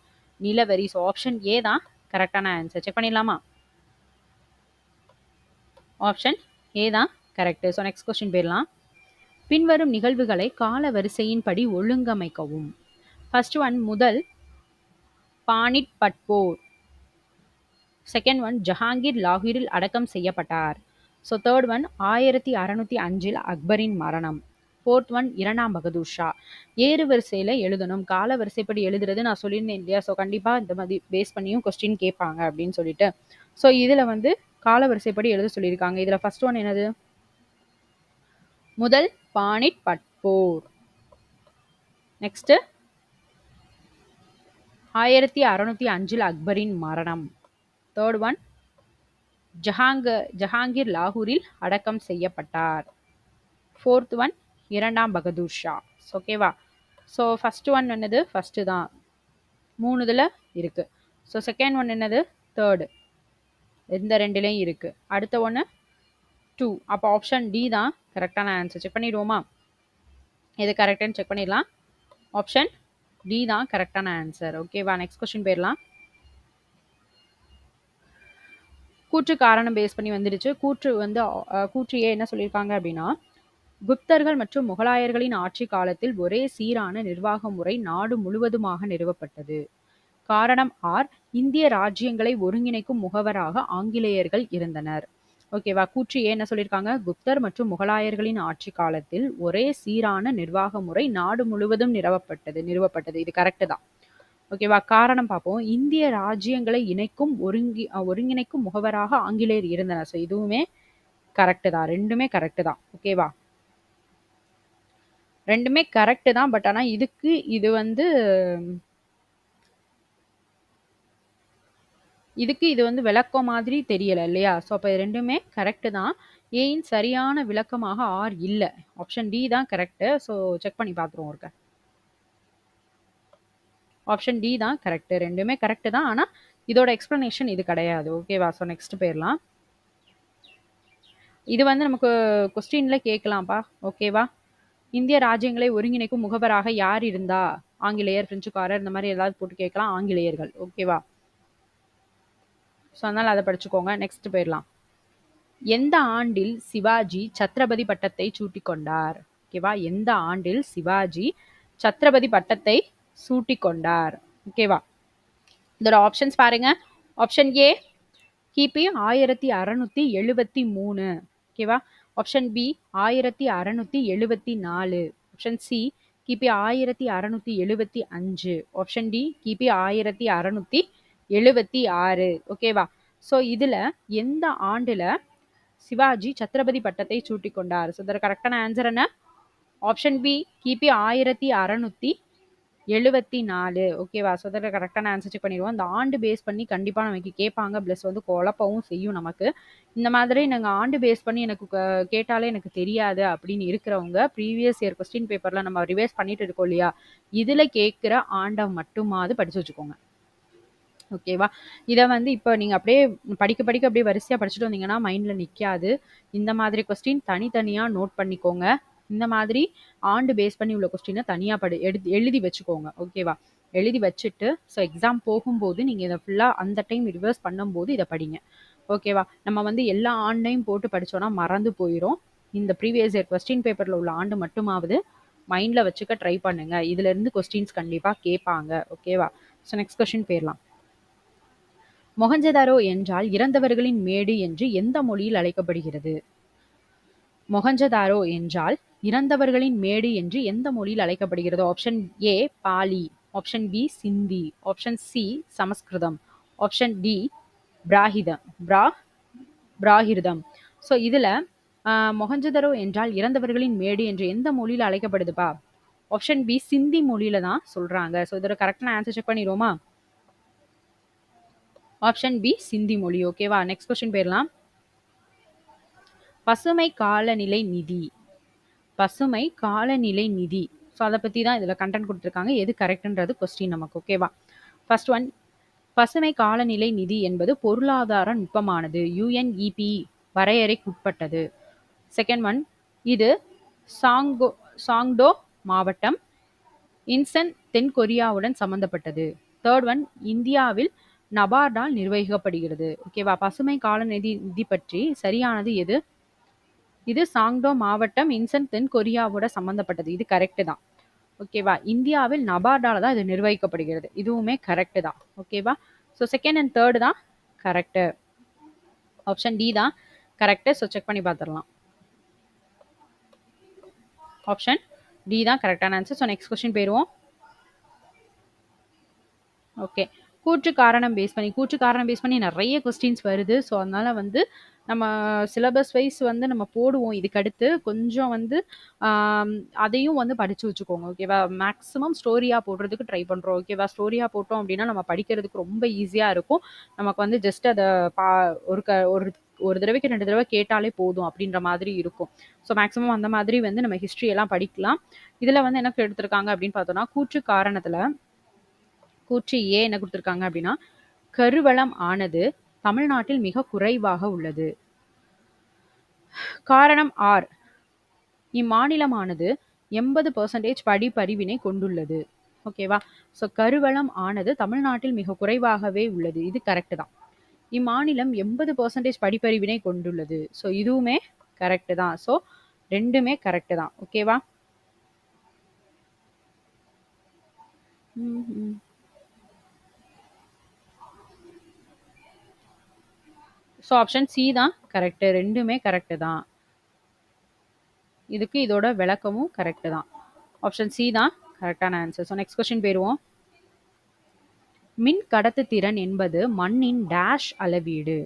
நிலவரி. ஸோ ஆப்ஷன் ஏ தான் கரெக்டான ஆன்சர். செக் பண்ணிடலாமா? ஆப்ஷன் ஏ தான் கரெக்ட். ஸோ நெக்ஸ்ட் கொஸ்டின் போயிடலாம். பின்வரும் நிகழ்வுகளை கால வரிசையின்படி ஒழுங்கமைக்கவும். ஃபர்ஸ்ட் ஒன் முதல் பானிபட் போர். செகண்ட் ஒன் ஜஹாங்கீர் லாகூரில் அடக்கம் செய்யப்பட்டார். ஸோ தேர்ட் ஒன் 1605 அக்பரின் மரணம். 4th ஒன் இரண்டாம் பகதூர் ஷா. ஏறு வரிசையில் எழுதணும். கால வரிசைப்படி எழுதுறது நான் சொல்லியிருந்தேன் இல்லையா? ஸோ கண்டிப்பாக இந்த மாதிரி பேஸ் பண்ணியும் கொஸ்டின் கேட்பாங்க அப்படின்னு சொல்லிட்டு. ஸோ இதில் வந்து கால வரிசைப்படி எழுத சொல்லியிருக்காங்க. இதில் ஃபர்ஸ்ட் ஒன் என்னது? முதல் பானிபட் போர். நெக்ஸ்ட் 1605 அக்பரின் மரணம். தேர்ட் ஒன் ஜஹாங்கீர் லாகூரில் அடக்கம் செய்யப்பட்டார். 4th ஒன் இரண்டாம் பகதூர் ஷா. ஓகேவா? ஸோ ஃபர்ஸ்ட் ஒன் என்னது? ஃபர்ஸ்ட் தான் 3 இதில் இருக்கு. ஸோ செகண்ட் ஒன் என்னது? தேர்டு. இந்த 2லையும் இருக்கு. அடுத்த ஒன்று 2. அப்போ ஆப்ஷன் டி தான் கரெக்டான ஆன்சர். செக் பண்ணிடுவோமா? எது கரெக்டுன்னு செக் பண்ணிடலாம். ஆப்ஷன் டி தான் கரெக்டான ஆன்சர். ஓகேவா? நெக்ஸ்ட் கொஸ்டின் போயிடலாம். கூற்று காரணம் பேஸ் பண்ணி வந்துடுச்சு. கூற்று வந்து கூற்று ஏ என்ன சொல்லியிருக்காங்க அப்படின்னா, குப்தர்கள் மற்றும் முகலாயர்களின் ஆட்சி காலத்தில் ஒரே சீரான நிர்வாக முறை நாடு முழுவதுமாக நிறுவப்பட்டது. காரணம் ஆர், இந்திய ராஜ்யங்களை ஒருங்கிணைக்கும் முகவராக ஆங்கிலேயர்கள் இருந்தனர். ஓகேவா? கூற்று ஏ என்ன சொல்லியிருக்காங்க? குப்தர் மற்றும் முகலாயர்களின் ஆட்சி காலத்தில் ஒரே சீரான நிர்வாக முறை நாடு முழுவதும் நிறுவப்பட்டது. இது கரெக்ட் தான். ஓகேவா? காரணம் பார்ப்போம். இந்திய ராஜ்யங்களை இணைக்கும் ஒருங்கிணைக்கும் முகவராக ஆங்கிலேயர் இருந்தனர். ஸோ இதுவுமே கரெக்ட் தான். ரெண்டுமே கரெக்ட் தான். ஓகேவா? ரெண்டுமே கரெக்ட் தான். பட் ஆனால் இதுக்கு இது வந்து விளக்கம் மாதிரி தெரியல இல்லையா? ஸோ அப்போ ரெண்டுமே கரெக்ட் தான். ஏயின் சரியான விளக்கமாக ஆர் இல்லை. ஆப்ஷன் டி தான் கரெக்ட். ஸோ செக் பண்ணி பார்த்துருவோம் இருக்க. ஆப்ஷன் டி தான் கரெக்ட். ரெண்டுமே கரெக்ட் தான். ஆனா இதோட எக்ஸ்பிளனேஷன் இது கிடையாது. ஓகேவா? ஸோ நெக்ஸ்ட் போயிடலாம். இது வந்து நமக்கு கொஸ்டின்ல கேட்கலாம்ப்பா. ஓகேவா? இந்திய ராஜ்யங்களை ஒருங்கிணைக்கும் முகவராக யார் இருந்தா? ஆங்கிலேயர், பிரெஞ்சுக்காரர், இந்த மாதிரி ஏதாவது போட்டு கேட்கலாம். ஆங்கிலேயர்கள். ஓகேவா? ஸோ அதனால அதை படிச்சுக்கோங்க. நெக்ஸ்ட் போயிடலாம். எந்த ஆண்டில் சிவாஜி சத்ரபதி பட்டத்தை சூட்டிக் கொண்டார்? ஓகேவா? எந்த ஆண்டில் சிவாஜி சத்ரபதி பட்டத்தை சூட்டிக் கொண்டார்? ஓகேவா? இதோட ஆப்ஷன்ஸ் பாருங்க. ஆப்ஷன் ஏ கிபி 1673. ஓகேவா? Option B 1674. ஆப்ஷன் சி கிபி 1675. ஆப்ஷன் டி கிபி 1676. ஓகேவா? ஸோ இதுல எந்த ஆண்டுல சிவாஜி சத்ரபதி பட்டத்தை சூட்டிக் கொண்டார்? ஸோ இதோட கரெக்டான ஆன்சர் என்ன? ஆப்ஷன் பி கிபி 1674. ஓகேவா? ஸோ இதோட கரெக்டான ஆன்சர் செக் பண்ணிடுவோம். இந்த ஆண்டு பேஸ் பண்ணி கண்டிப்பாக நமக்கு கேட்பாங்க. ப்ளஸ் வந்து குழப்பவும் செய்யும் நமக்கு. இந்த மாதிரி நாங்கள் ஆண்டு பேஸ் பண்ணி எனக்கு கேட்டாலே எனக்கு தெரியாது அப்படின்னு இருக்கிறவங்க ப்ரீவியஸ் இயர் கொஸ்டின் பேப்பரில் நம்ம ரிவைஸ் பண்ணிட்டு இருக்கோம் இல்லையா? இதில் கேட்குற ஆண்டை மட்டுமாவது படித்து வச்சுக்கோங்க. ஓகேவா? இதை வந்து இப்போ நீங்கள் அப்படியே படிக்க படிக்க அப்படியே வரிசையாக படிச்சுட்டு வந்தீங்கன்னா மைண்டில் நிற்காது. இந்த மாதிரி கொஸ்டின் தனித்தனியாக நோட் பண்ணிக்கோங்க. இந்த மாதிரி ஆண்டு பேஸ் பண்ணி உள்ள கொஸ்டினை தனியாக எழுதி வச்சுக்கோங்க. ஓகேவா? எழுதி வச்சுட்டு ஸோ எக்ஸாம் போகும்போது நீங்கள் இதை ஃபுல்லாக அந்த டைம் ரிவர்ஸ் பண்ணும்போது இதை படிங்க. ஓகேவா? நம்ம வந்து எல்லா ஆண்டையும் போட்டு படித்தோன்னா மறந்து போயிடும். இந்த ப்ரீவியஸ் இயர் கொஸ்டின் பேப்பரில் உள்ள ஆண்டு மட்டுமாவது மைண்டில் வச்சுக்க ட்ரை பண்ணுங்க. இதுலேருந்து கொஸ்டின்ஸ் கண்டிப்பாக கேட்பாங்க. ஓகேவா? ஸோ நெக்ஸ்ட் கொஸ்டின் போயிடலாம். மொஹஞ்சதாரோ என்றால் இறந்தவர்களின் மேடு என்று எந்த மொழியில் அழைக்கப்படுகிறது? மொஹஞ்சதாரோ என்றால் இறந்தவர்களின் மேடு என்று எந்த மொழியில் அழைக்கப்படுகிறது? Option A Pali, option B Sindhi, option C Sanskrit, option D Prakrit. So இதுல மொஹஞ்சதாரோ என்றால் இறந்தவர்களின் மேடு என்று எந்த மொழியில் அழைக்கப்படுதுப்பா? ஆப்ஷன் பி சிந்தி மொழியில தான் சொல்றாங்க. ஸோ இதோட கரெக்டான ஆன்சர் செக் பண்ணிடுவோமா? ஆப்ஷன் பி சிந்தி மொழி. ஓகேவா? நெக்ஸ்ட் கொஸ்டின் போயிடலாம். பசுமை காலநிலை நிதி. பசுமை காலநிலை நிதி. ஸோ அதை பற்றி தான் இதில் கண்டென்ட் கொடுத்துருக்காங்க. எது கரெக்ட்ன்றது கொஸ்டின் நமக்கு. ஓகேவா? ஃபர்ஸ்ட் ஒன், பசுமை காலநிலை நிதி என்பது பொருளாதார நுட்பமானது. யுஎன்இபி வரையறைக்குட்பட்டது. செகண்ட் ஒன், இது சாங்டோ மாவட்டம் இன்சன் தென்கொரியாவுடன் சம்பந்தப்பட்டது. தேர்ட் ஒன், இந்தியாவில் நபார்டால் நிர்வகிக்கப்படுகிறது. ஓகேவா? பசுமை காலநிதி நிதி பற்றி சரியானது எது? இது சாங்டோ மாவட்டம் இன்சன் தென்கொரியாவோட சம்பந்தப்பட்டது. இது கரெக்ட் தான். ஓகேவா? இந்தியாவில் நபார்டால தான் இது நிர்வகிக்கப்படுகிறது. இதுவுமே கரெக்ட் தான். ஓகேவா? ஸோ செகண்ட் அண்ட் தேர்ட் தான் கரெக்ட். ஆப்ஷன் டி தான் கரெக்ட். ஸோ செக் பண்ணி பார்த்துடலாம். ஆப்ஷன் டி தான் கரெக்டான ஆன்சர். ஸோ நெக்ஸ்ட் கொஸ்டின் போயிடுவோம். ஓகே, கூற்று காரணம் பேஸ் பண்ணி நிறைய கொஸ்டின்ஸ் வருது. ஸோ அதனால வந்து நம்ம சிலபஸ் வைஸ் வந்து நம்ம போடுவோம். இதுக்கு அடுத்து கொஞ்சம் வந்து அதையும் வந்து படித்து வச்சுக்கோங்க. ஓகேவா? மேக்ஸிமம் ஸ்டோரியாக போடுறதுக்கு ட்ரை பண்ணுறோம். ஓகேவா? ஸ்டோரியாக போட்டோம் அப்படின்னா நம்ம படிக்கிறதுக்கு ரொம்ப ஈஸியாக இருக்கும். நமக்கு வந்து ஜஸ்ட் அதை ஒரு தடவைக்கு 2 தடவை கேட்டாலே போதும் அப்படின்ற மாதிரி இருக்கும். ஸோ மேக்ஸிமம் அந்த மாதிரி வந்து நம்ம ஹிஸ்ட்ரி எல்லாம் படிக்கலாம். இதில் வந்து என்ன எடுத்திருக்காங்க அப்படின்னு பார்த்தோம்னா, கூற்று காரணத்தில் கூற்று ஏ என்ன கொடுத்துருக்காங்க அப்படின்னா, கருவளம் ஆனது தமிழ்நாட்டில் மிக குறைவாக உள்ளது. காரணம் ஆர், இம்மாநிலமானது 80% படிப்பறிவினை கொண்டுள்ளது. ஓகேவா? ஸோ கருவளம் ஆனது தமிழ்நாட்டில் மிக குறைவாகவே உள்ளது. இது கரெக்ட் தான். இம்மாநிலம் 80% படிப்பறிவினை கொண்டுள்ளது. ஸோ இதுவுமே கரெக்ட் தான். ஸோ ரெண்டுமே கரெக்ட் தான். ஓகேவா? ஸோ ஆப்ஷன் சி தான் கரெக்ட். ரெண்டுமே கரெக்ட் தான். இதுக்கு இதோட விளக்கமும் கரெக்ட் தான். ஆப்ஷன் சி தான் கரெக்டான ஆன்சர். ஸோ நெக்ஸ்ட் கொஸ்டின் போயிடுவோம். மின் கடத்துத்திறன் என்பது மண்ணின் டேஷ் அளவீடு.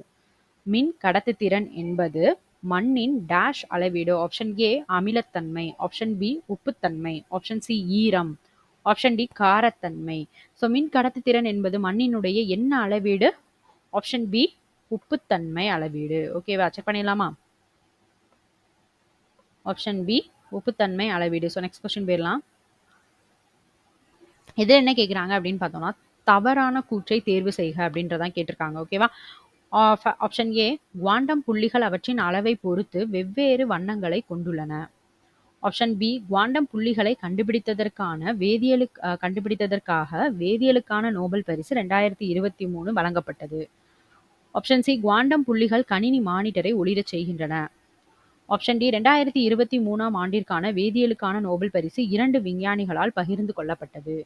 மின் கடத்துத்திறன் என்பது மண்ணின் டேஷ் அளவீடு. ஆப்ஷன் ஏ அமிலத்தன்மை, ஆப்ஷன் பி உப்புத்தன்மை, ஆப்ஷன் சி ஈரம், ஆப்ஷன் டி காரத்தன்மை. ஸோ மின் கடத்துத்திறன் என்பது மண்ணினுடைய என்ன அளவீடு? ஆப்ஷன் பி உப்புத்தன்மை அளவீடு. ஓகேவா? செக் பண்ணிடலாமா? ஆப்ஷன் பி உப்புத்தன்மை அளவீடு. ஸோ நெக்ஸ்ட் கொஸ்டின் போயிடலாம். இதில் என்ன கேட்குறாங்க அப்படின்னு பார்த்தோம்னா, தவறான கூற்றை தேர்வு செய்க அப்படின்றதான் கேட்டிருக்காங்க. ஓகேவா? ஆப்ஷன் ஏ, குவாண்டம் புள்ளிகள் அவற்றின் அளவை பொறுத்து வெவ்வேறு வண்ணங்களை கொண்டுள்ளன. ஆப்ஷன் பி, குவாண்டம் புள்ளிகளை கண்டுபிடித்ததற்காக வேதியியலுக்கான நோபல் பரிசு 2023 வழங்கப்பட்டது. ஆப்ஷன் சி, குவாண்டம் புள்ளிகள் கணினி மானிட்டரை ஒளிரச் செய்கின்றன. ஆப்ஷன் டி, 2023 ஆண்டிற்கான வேதியியலுக்கான நோபல் பரிசு 2 விஞ்ஞானிகளால் பகிர்ந்து கொள்ளப்பட்டது.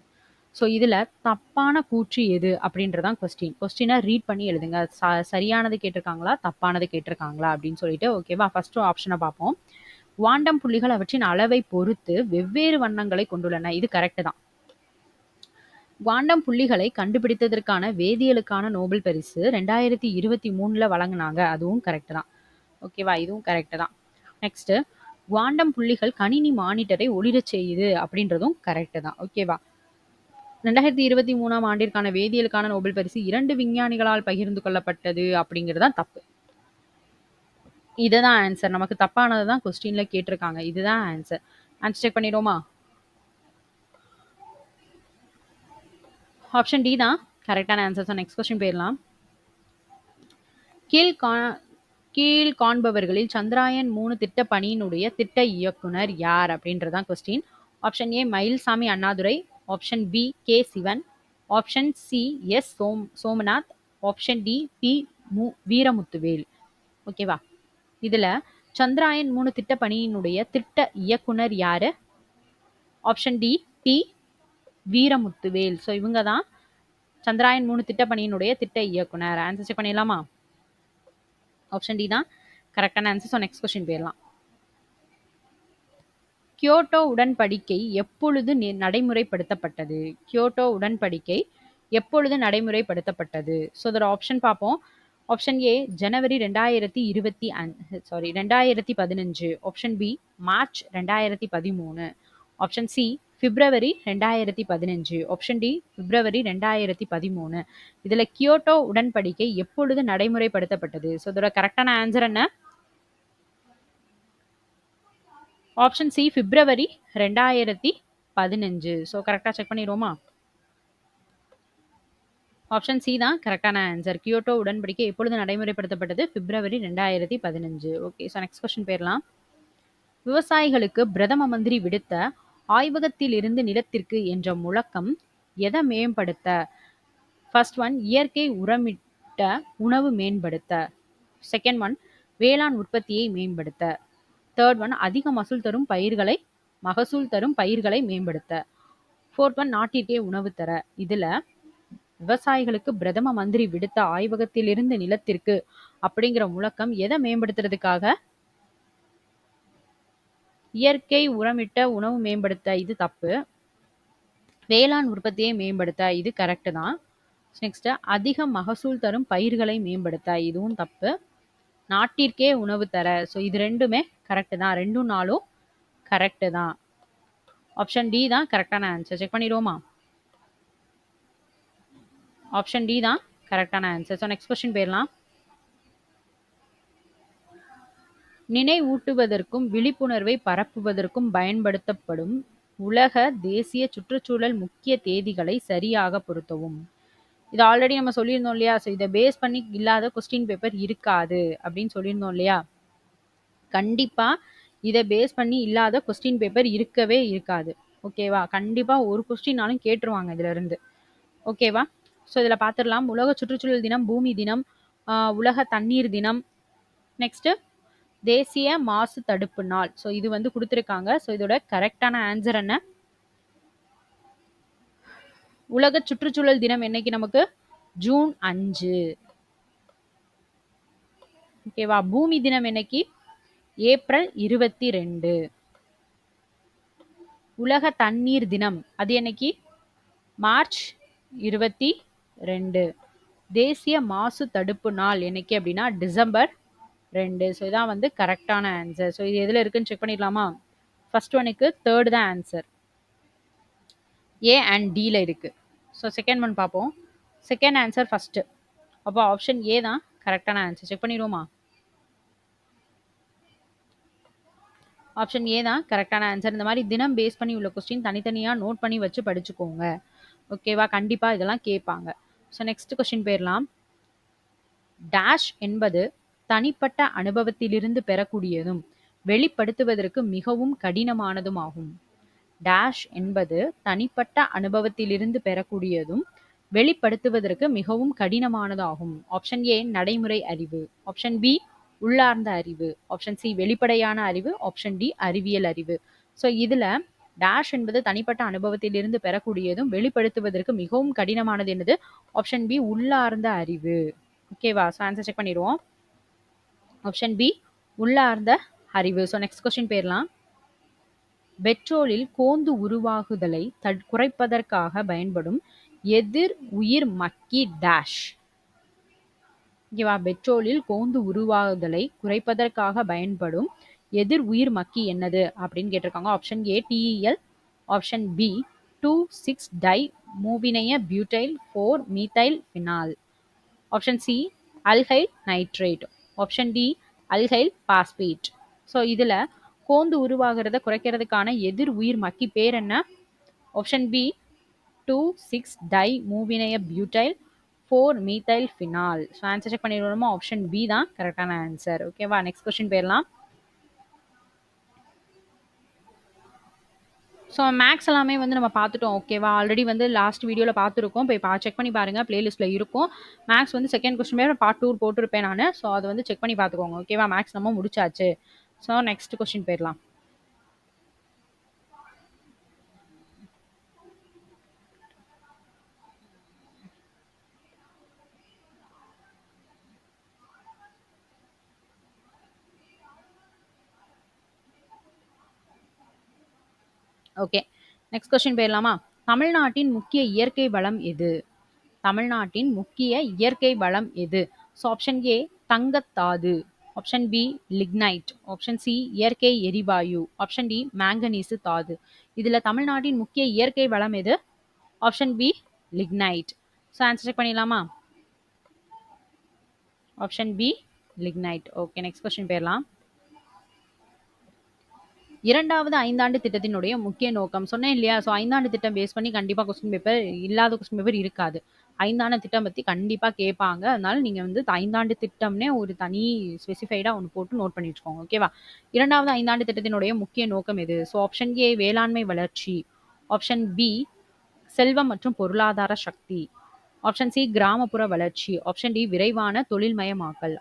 ஸோ இதில் தப்பான கூற்று எது அப்படின்றதான் கொஸ்டின். கொஸ்டினை ரீட் பண்ணி எழுதுங்க. சரியானது கேட்டிருக்காங்களா, தப்பானது கேட்டிருக்காங்களா அப்படின்னு சொல்லிட்டு. ஓகேவா? ஃபர்ஸ்ட் ஆப்ஷனை பார்ப்போம். குவாண்டம் புள்ளிகள் அவற்றின் அளவை பொறுத்து வெவ்வேறு வண்ணங்களை கொண்டுள்ளன. இது கரெக்ட் தான். குவாண்டம் புள்ளிகளை கண்டுபிடித்ததற்கான வேதியியலுக்கான நோபல் பரிசு 2023 வழங்கினாங்க. அதுவும் கரெக்ட் தான். ஓகேவா? இதுவும் கரெக்ட் தான். நெக்ஸ்ட், குவாண்டம் புள்ளிகள் கணினி மானிட்டரை ஒளிரச் செய்யுது அப்படின்றதும் கரெக்ட் தான். ஓகேவா? 2023 ஆண்டிற்கான வேதியியலுக்கான நோபல் பரிசு 2 விஞ்ஞானிகளால் பகிர்ந்து கொள்ளப்பட்டது அப்படிங்கிறது தான் தப்பு. இதுதான் ஆன்சர். நமக்கு தப்பானது தான் கொஸ்டின்ல கேட்டிருக்காங்க. இதுதான் ஆன்சர். ஆன்சர் செக் பண்ணிடுவோமா? ஆப்ஷன் டி தான் கரெக்டான ஆன்சர். ஸோ நெக்ஸ்ட் கொஸ்டின் போயிடலாம். கீழ் காண்பவர்களில் சந்திராயன் 3 திட்ட பணியினுடைய திட்ட இயக்குனர் யார் அப்படின்றதான் question. Option A, Mylswamy Annadurai. Option B, K Sivan. Option C, S Somanath. Option D, P Veeramuthuvel. ஓகேவா? இதுல சந்திராயன் 3 திட்ட பணியினுடைய திட்ட இயக்குனர் யாரு? Option D, D Veeramuthuvel. So இவங்க தான் சந்திராயன் 3 திட்ட பணியினுடைய திட்ட இயக்குனர். ஆன்சர் செக் பண்ணிடலாமா? ஆப்ஷன் டி தான் கரெக்டான ஆன்சர். ஸோ நெக்ஸ்ட் கொஸ்டின் போயிடலாம். கியோட்டோ உடன்படிக்கை எப்பொழுது நடைமுறைப்படுத்தப்பட்டது? கியோட்டோ உடன்படிக்கை எப்பொழுது நடைமுறைப்படுத்தப்பட்டது? ஸோ இதோட ஆப்ஷன் பார்ப்போம். Option A, January 2015. Option B, March 2013. Option C, பிப்ரவரி 2015. ஆப்ஷன் டி, பிப்ரவரி 2013. இதுல கியோட்டோ உடன்படிக்கை எப்பொழுது நடைமுறைப்படுத்தப்பட்டது? ஸோ இதோட கரெக்டான ஆன்சர் என்ன? ஆப்ஷன் சி, பிப்ரவரி 2015. ஸோ கரெக்டாக செக் பண்ணிடுவோமா? ஆப்ஷன் சி தான் கரெக்டான ஆன்சர். கியோட்டோ உடன்படிக்கை எப்பொழுது நடைமுறைப்படுத்தப்பட்டது? பிப்ரவரி 2015. ஓகே, ஸோ நெக்ஸ்ட் கொஸ்டின் போயிடலாம். விவசாயிகளுக்கு பிரதம மந்திரி விடுத்த ஆய்வகத்திலிருந்து நிலத்திற்கு என்ற முழக்கம் எதை மேம்படுத்த? ஃபர்ஸ்ட் ஒன், இயற்கை உரமிட்ட உணவு மேம்படுத்த. செகண்ட் ஒன், வேளாண் உற்பத்தியை மேம்படுத்த. தேர்ட் ஒன், அதிக மகசூல் தரும் பயிர்களை மேம்படுத்த. ஃபோர்த் ஒன், நாட்டிற்கே உணவு தர. இதுல விவசாயிகளுக்கு பிரதம மந்திரி விடுத்த ஆய்வகத்திலிருந்து நிலத்திற்கு அப்படிங்கிற முழக்கம் எதை மேம்படுத்துறதுக்காக? இயற்கை உரமிட்ட உணவு மேம்படுத்த. இது தப்பு. வேளாண் உற்பத்தியை மேம்படுத்த. இது கரெக்ட் தான். நெக்ஸ்ட், அதிக மகசூல் தரும் பயிர்களை மேம்படுத்த. இதுவும் தப்பு. நாட்டிற்கே உணவு தர. ஸோ இது ரெண்டுமே கரெக்ட் தான். ரெண்டும் நாளும் கரெக்ட் தான். ஆப்ஷன் டி தான் கரெக்டான ஆன்சர். செக் பண்ணிடுவோமா? ஆப்ஷன் டி தான் கரெக்டான ஆன்சர். ஸோ நெக்ஸ்ட் கொஸ்டின் போயிடலாம். நினைவூட்டுவதற்கும் விழிப்புணர்வை பரப்புவதற்கும் பயன்படுத்தப்படும் உலக தேசிய சுற்றுச்சூழல் முக்கிய தேதிகளை சரியாக பொருத்தவும். இது ஆல்ரெடி நம்ம சொல்லியிருந்தோம் இல்லையா? ஸோ இதை பேஸ் பண்ணி இல்லாத கொஸ்டின் பேப்பர் இருக்காது அப்படின்னு சொல்லியிருந்தோம் இல்லையா? கண்டிப்பா இதை பேஸ் பண்ணி இல்லாத கொஸ்டின் பேப்பர் இருக்கவே இருக்காது. ஓகேவா? கண்டிப்பா ஒரு கொஸ்டினாலும் கேட்டுருவாங்க இதுல இருந்து. ஓகேவா? ஸோ இதில் பார்த்துடலாம். உலக சுற்றுச்சூழல் தினம், பூமி தினம், உலக தண்ணீர் தினம், நெக்ஸ்ட் தேசிய மாசு தடுப்பு நாள். ஸோ இது வந்து கொடுத்துருக்காங்க. ஸோ இதோட கரெக்டான ஆன்சர் என்ன? உலக சுற்றுச்சூழல் தினம் என்னைக்கு நமக்கு? ஜூன் 5. ஓகேவா? பூமி தினம் என்னைக்கு? ஏப்ரல் 22. உலக தண்ணீர் தினம் அது என்னைக்கு? மார்ச் 22. தேசிய மாசு தடுப்பு நாள் என்னைக்கு அப்படின்னா டிசம்பர் 2. ஸோ இதான் வந்து கரெக்டான ஆன்சர். ஸோ இது எதில் இருக்குன்னு செக் பண்ணிடலாமா? ஃபர்ஸ்ட் ஒனுக்கு தேர்ட் தான் ஆன்சர். ஏ அண்ட் டியில் இருக்கு. ஸோ செகண்ட் ஒன் பார்ப்போம். Second answer first. அப்போ ஆப்ஷன் ஏ தான் கரெக்டான ஆன்சர். செக் பண்ணிடுவோமா? ஆப்ஷன் ஏ தான் கரெக்டான ஆன்சர். இந்த மாதிரி தினம் பேஸ் பண்ணி உள்ள கொஸ்டின் தனித்தனியாக நோட் பண்ணி வச்சு படிச்சுக்கோங்க. ஓகேவா? கண்டிப்பா இதெல்லாம் கேட்பாங்க. ஸோ நெக்ஸ்ட் கொஸ்டின் போயிரலாம். டேஷ் என்பது தனிப்பட்ட அனுபவத்திலிருந்து பெறக்கூடியதும், வெளிப்படுத்துவதற்கு மிகவும் கடினமானதும் ஆகும். டேஷ் என்பது தனிப்பட்ட அனுபவத்திலிருந்து பெறக்கூடியதும், வெளிப்படுத்துவதற்கு மிகவும் கடினமானதாகும். ஆப்ஷன் ஏ நடைமுறை அறிவு. ஆப்ஷன் பி உள்ளார்ந்த அறிவு. ஆப்ஷன் சி வெளிப்படையான அறிவு. ஆப்ஷன் டி அறிவியல் அறிவு. ஸோ இதுல டேஷ் என்பது தனிப்பட்ட அனுபவத்திலிருந்து பெறக்கூடியதும், வெளிப்படுத்துவதற்கு மிகவும் கடினமானது என்னது? ஆப்ஷன் பி உள்ளார்ந்த அறிவு. ஓகேவா? ஸோ ஆன்சர் செக் பண்ணிடுவோம். ஆப்ஷன் பி உள்ளார்ந்த அறிவு. ஸோ நெக்ஸ்ட் கொஸ்டின் போயிரலாம். பெட்ரோலில் கோந்து உருவாகுதலை குறைப்பதற்காக பயன்படும் எதிர் உயிர் மக்கி டேஷ். ஓகேவா? பெட்ரோலில் கோந்து உருவாகுதலை குறைப்பதற்காக பயன்படும் எதிர் உயிர் மக்கி என்னது அப்படின்னு கேட்டிருக்காங்க. Option A DEL. Option B 2,6 di மூவினைய butyl 4 methyl phenol. Option C alkyl nitrate. Option D alkyl phosphate. So இதில் கோந்து உருவாகிறத குறைக்கிறதுக்கான எதிர் உயிர் மக்கி பேர் என்ன? ஆப்ஷன் பி 2,6 டை மூவினைய butyl 4 methyl phenol. So answer check பண்ணிடுவோமா? ஆப்ஷன் பி தான் கரெக்டான ஆன்சர். ஓகேவா? நெக்ஸ்ட் கொஸ்டின் போயிடலாம். ஸோ மேக்ஸ் எல்லாமே வந்து நம்ம பார்த்துட்டோம். ஓகேவா? ஆல்ரெடி வந்து லாஸ்ட் வீடியோவில் பார்த்துருக்கோம். போய் செக் பண்ணி பாருங்கள், பிளேலிஸ்ட்டில் இருக்கும். மேக்ஸ் வந்து செகண்ட் கொஸ்டின் பேப்பர் பார்ட் 2 போட்டிருப்பேன் நான். ஸோ அதை வந்து செக் பண்ணி பார்த்துக்கோங்க. ஓகேவா? மேக்ஸ் நம்ம முடிச்சாச்சு. ஸோ நெக்ஸ்ட் கொஸ்டின் போயிடலாம். ஓகே, நெக்ஸ்ட் கொஸ்டின் போயிடலாமா? தமிழ்நாட்டின் முக்கிய இயற்கை வளம் எது? தமிழ்நாட்டின் முக்கிய இயற்கை வளம் எது? ஸோ ஆப்ஷன் ஏ தங்கத்தாது. Option B lignite. Option C இயற்கை எரிவாயு. ஆப்ஷன் டி மேங்கனீசு தாது. இதுல தமிழ்நாட்டின் முக்கிய இயற்கை வளம் எது? Option B lignite. So answer check பண்ணிடலாமா? Option B lignite. Okay, next question போயிடலாம். இரண்டாவது ஐந்தாண்டு திட்டத்தினுடைய முக்கிய நோக்கம் சொன்னேன் இல்லையா? ஸோ ஐந்தாண்டு திட்டம் பேஸ் பண்ணி கண்டிப்பாக கொஸ்டின் பேப்பர் இல்லாத கொஸ்டின் பேப்பர் இருக்காது. ஐந்தாண்டு திட்டம் பற்றி கண்டிப்பாக கேட்பாங்க. அதனால நீங்கள் வந்து ஐந்தாண்டு திட்டம்னே ஒரு தனி ஸ்பெசிஃபைடாக ஒன்று போட்டு நோட் பண்ணி வச்சுக்கோங்க. ஓகேவா? இரண்டாவது ஐந்தாண்டு திட்டத்தினுடைய முக்கிய நோக்கம் எது? ஸோ ஆப்ஷன் ஏ வேளாண்மை வளர்ச்சி. ஆப்ஷன் பி செல்வம் மற்றும் பொருளாதார சக்தி. ஆப்ஷன் சி கிராமப்புற வளர்ச்சி. ஆப்ஷன் டி விரைவான தொழில்மயமாக்கல்.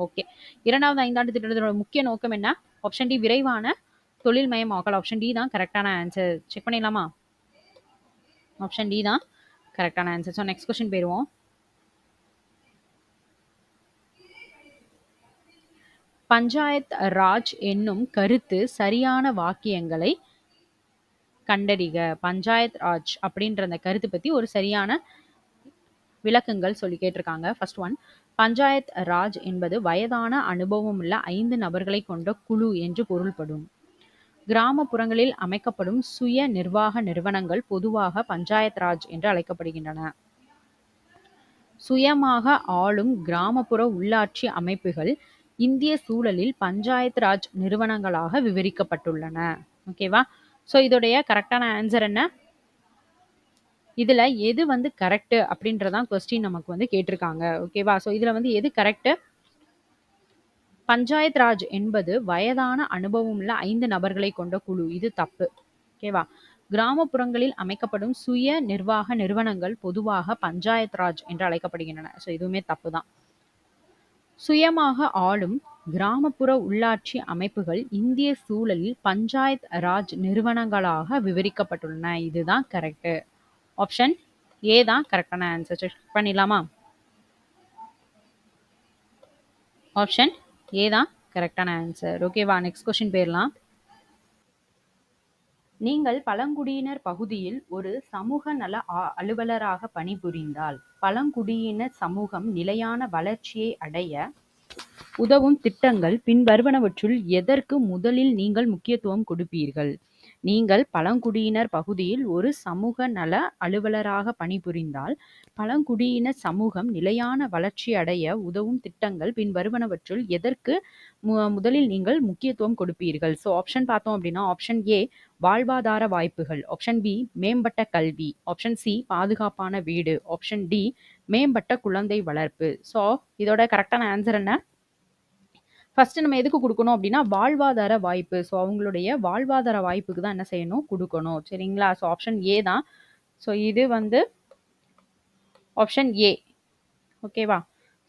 ஓகே, இரண்டாவது ஐந்தாண்டு திட்டத்தினோட முக்கிய நோக்கம் என்ன? ஆப்ஷன் டி விரைவான தொழில்மயமாக்கல். ஆப்ஷன் டி தான் கரெக்டான ஆன்சர். செக் பண்ணிடலாமா? ஆப்ஷன் டி தான் கரெக்டான ஆன்சர். ஸோ நெக்ஸ்ட் கொஸ்டின் போயிடுவோம். பஞ்சாயத் ராஜ் என்னும் கருத்து சரியான வாக்கியங்களை கண்டறிக. பஞ்சாயத் ராஜ் அப்படின்ற அந்த கருத்து பத்தி ஒரு சரியான விளக்கங்கள் சொல்லி கேட்டிருக்காங்க. ஃபர்ஸ்ட் ஒன், பஞ்சாயத் ராஜ் என்பது வயதான அனுபவம் உள்ள 5 நபர்களை கொண்ட குழு என்று பொருள்படும். கிராமப்புறங்களில் அமைக்கப்படும் சுய நிர்வாக நிறுவனங்கள் பொதுவாக பஞ்சாயத் ராஜ் என்று அழைக்கப்படுகின்றன. சுயமாக ஆளும் கிராமப்புற உள்ளாட்சி அமைப்புகள் இந்திய சூழலில் பஞ்சாயத் ராஜ் நிறுவனங்களாக விவரிக்கப்பட்டுள்ளன. ஓகேவா? ஸோ இதோடைய கரெக்டான ஆன்சர் என்ன? இதுல எது வந்து கரெக்ட் அப்படின்றதான் கொஸ்டின் நமக்கு வந்து கேட்டிருக்காங்க. ஓகேவா? ஸோ இதுல வந்து எது கரெக்ட்? பஞ்சாயத் ராஜ் என்பது வயதான அனுபவம் உள்ள 5 நபர்களை கொண்ட குழு. இது தப்பு. ஓகேவா? கிராமப்புறங்களில் அமைக்கப்படும் சுய நிர்வாக நிறுவனங்கள் பொதுவாக பஞ்சாயத் ராஜ் என்று அழைக்கப்படுகின்றன. ஸோ இதுவுமே தப்பு தான். சுயமாக ஆளும் கிராமப்புற உள்ளாட்சி அமைப்புகள் இந்திய சூழலில் பஞ்சாயத் ராஜ் நிறுவனங்களாக விவரிக்கப்பட்டுள்ளன. இதுதான் கரெக்ட். ஆப்ஷன் ஏ தான் கரெக்டான ஆன்சர். செக் பண்ணிடலாமா? ஆப்ஷன் ஏ தான் கரெக்டான ஆன்சர். ஓகேவா? நெக்ஸ்ட் கொஸ்டின் போயிடலாம். நீங்கள் பழங்குடியினர் பகுதியில் ஒரு சமூக நல அலுவலராக பணிபுரிந்தால் பழங்குடியின சமூகம் நிலையான வளர்ச்சியை அடைய உதவும் திட்டங்கள் பின்வருவனவற்றுள் எதற்கு முதலில் நீங்கள் முக்கியத்துவம் கொடுப்பீர்கள்? நீங்கள் பழங்குடியினர் பகுதியில் ஒரு சமூக நல அலுவலராக பணிபுரிந்தால் பழங்குடியின சமூகம் நிலையான வளர்ச்சி அடைய உதவும் திட்டங்கள் பின்வருவனவற்றுள் எதற்கு முதலில் நீங்கள் முக்கியத்துவம் கொடுப்பீர்கள்? ஸோ ஆப்ஷன் பார்த்தோம் அப்படின்னா ஆப்ஷன் ஏ வாழ்வாதார வாய்ப்புகள், ஆப்ஷன் பி மேம்பட்ட கல்வி, ஆப்ஷன் சி பாதுகாப்பான வீடு, ஆப்ஷன் டி மேம்பட்ட குழந்தை வளர்ப்பு. ஸோ இதோட கரெக்டான ஆன்சர் என்ன? ஃபர்ஸ்ட் நம்ம எதுக்கு கொடுக்கணும் அப்படின்னா வாழ்வாதார வாய்ப்பு. ஸோ அவங்களுடைய வாழ்வாதார வாய்ப்புக்கு தான் என்ன செய்யணும், கொடுக்கணும். சரிங்களா? ஸோ ஆப்ஷன் ஏ தான். ஸோ இது வந்து ஆப்ஷன் ஏ. ஓகேவா?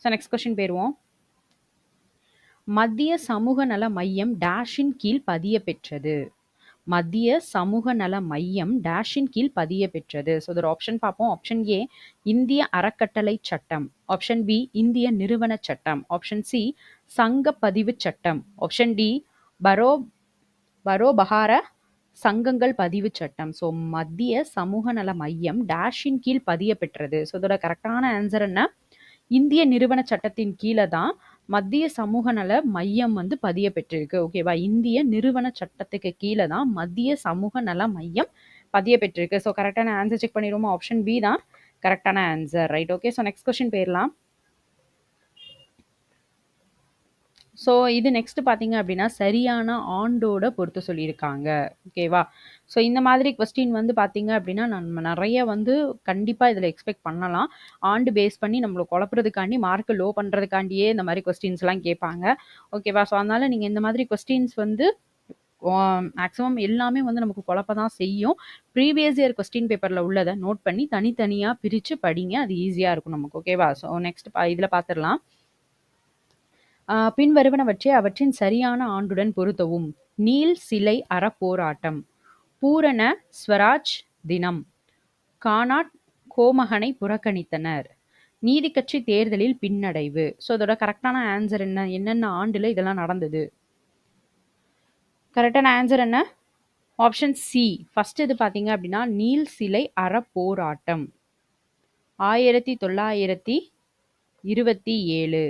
ஸோ நெக்ஸ்ட் கொஸ்டின் போயிருவோம். மத்திய சமூக நல மையம் டேஷின் கீழ் பதிய பெற்றது. மத்திய சமூக நல மையம் டேஷின் கீழ் பதிய பெற்றது. ஸோ இதோட ஆப்ஷன் பார்ப்போம். ஆப்ஷன் ஏ இந்திய அறக்கட்டளை சட்டம், ஆப்ஷன் பி இந்திய நிறுவன சட்டம், ஆப்ஷன் சி சங்க பதிவு சட்டம், ஆப்ஷன் டி பரோபகார சங்கங்கள் பதிவு சட்டம். ஸோ மத்திய சமூக நல மையம் டேஷின் கீழ் பதிய பெற்றது. ஸோ இதோட கரெக்டான ஆன்சர் என்ன? இந்திய நிறுவன சட்டத்தின் கீழே தான் மத்திய சமூக நல மையம் வந்து பதிய பெற்றிருக்கு. ஓகேவா? இந்திய நிறுவன சட்டத்துக்கு கீழே தான் மத்திய சமூக நல மையம் பதிய பெற்றிருக்கு. ஸோ கரெக்டான ஆன்சர் செக் பண்ணிடுவோமா? ஆப்ஷன் பி தான் கரெக்டான answer. Right. Okay. So next question போயிடலாம். ஸோ இது நெக்ஸ்ட் பார்த்தீங்க அப்படின்னா சரியான ஆண்டோட பொறுத்து சொல்லியிருக்காங்க. ஓகேவா? ஸோ இந்த மாதிரி கொஸ்டின் வந்து பார்த்தீங்க அப்படின்னா நம்ம நிறைய வந்து கண்டிப்பாக இதில் எக்ஸ்பெக்ட் பண்ணலாம். ஆண்டு பேஸ் பண்ணி நம்மளை குழப்புறதுக்காண்டி மார்க்கு லோ பண்ணுறதுக்காண்டியே இந்த மாதிரி கொஸ்டின்ஸ்லாம் கேட்பாங்க. ஓகேவா? ஸோ அதனால் நீங்கள் இந்த மாதிரி கொஸ்டின்ஸ் வந்து மேக்ஸிமம் எல்லாமே வந்து நமக்கு குழப்ப தான் செய்யும். ப்ரீவியஸ் இயர் கொஸ்டின் பேப்பரில் உள்ளதை நோட் பண்ணி தனித்தனியாக பிரித்து படிங்க. அது ஈஸியாக இருக்கும் நமக்கு. ஓகேவா? ஸோ நெக்ஸ்ட் இதில் பார்த்துடலாம். பின்வருவனவற்றை அவற்றின் சரியான ஆண்டுடன் பொருத்தவும். நீல் சிலை அறப்போராட்டம், பூரண ஸ்வராஜ் தினம், கானாட் கோமகனை புறக்கணித்தனர், நீதி கட்சி தேர்தலில் பின்னடைவு. ஸோ இதோட கரெக்டான ஆன்சர் என்ன? என்னென்ன ஆண்டுல இதெல்லாம் நடந்தது? கரெக்டான ஆன்சர் என்ன? Option C. ஃபர்ஸ்ட் இது பார்த்தீங்க அப்படின்னா நீல் சிலை அறப்போராட்டம் 1927.